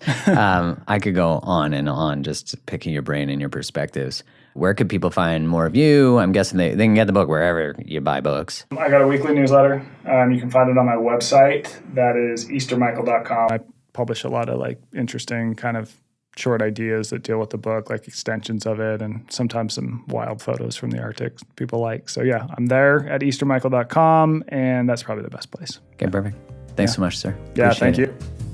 I could go on and on just picking your brain and your perspectives. Where could people find more of you? I'm guessing they can get the book wherever you buy books. I got a weekly newsletter. You can find it on my website. That is eastermichael.com. I publish a lot of like interesting kind of short ideas that deal with the book, like extensions of it, and sometimes some wild photos from the Arctic people like. So yeah, I'm there at eastermichael.com, and that's probably the best place. Okay, perfect. Thanks so much, sir. Yeah, Appreciate thank it. you.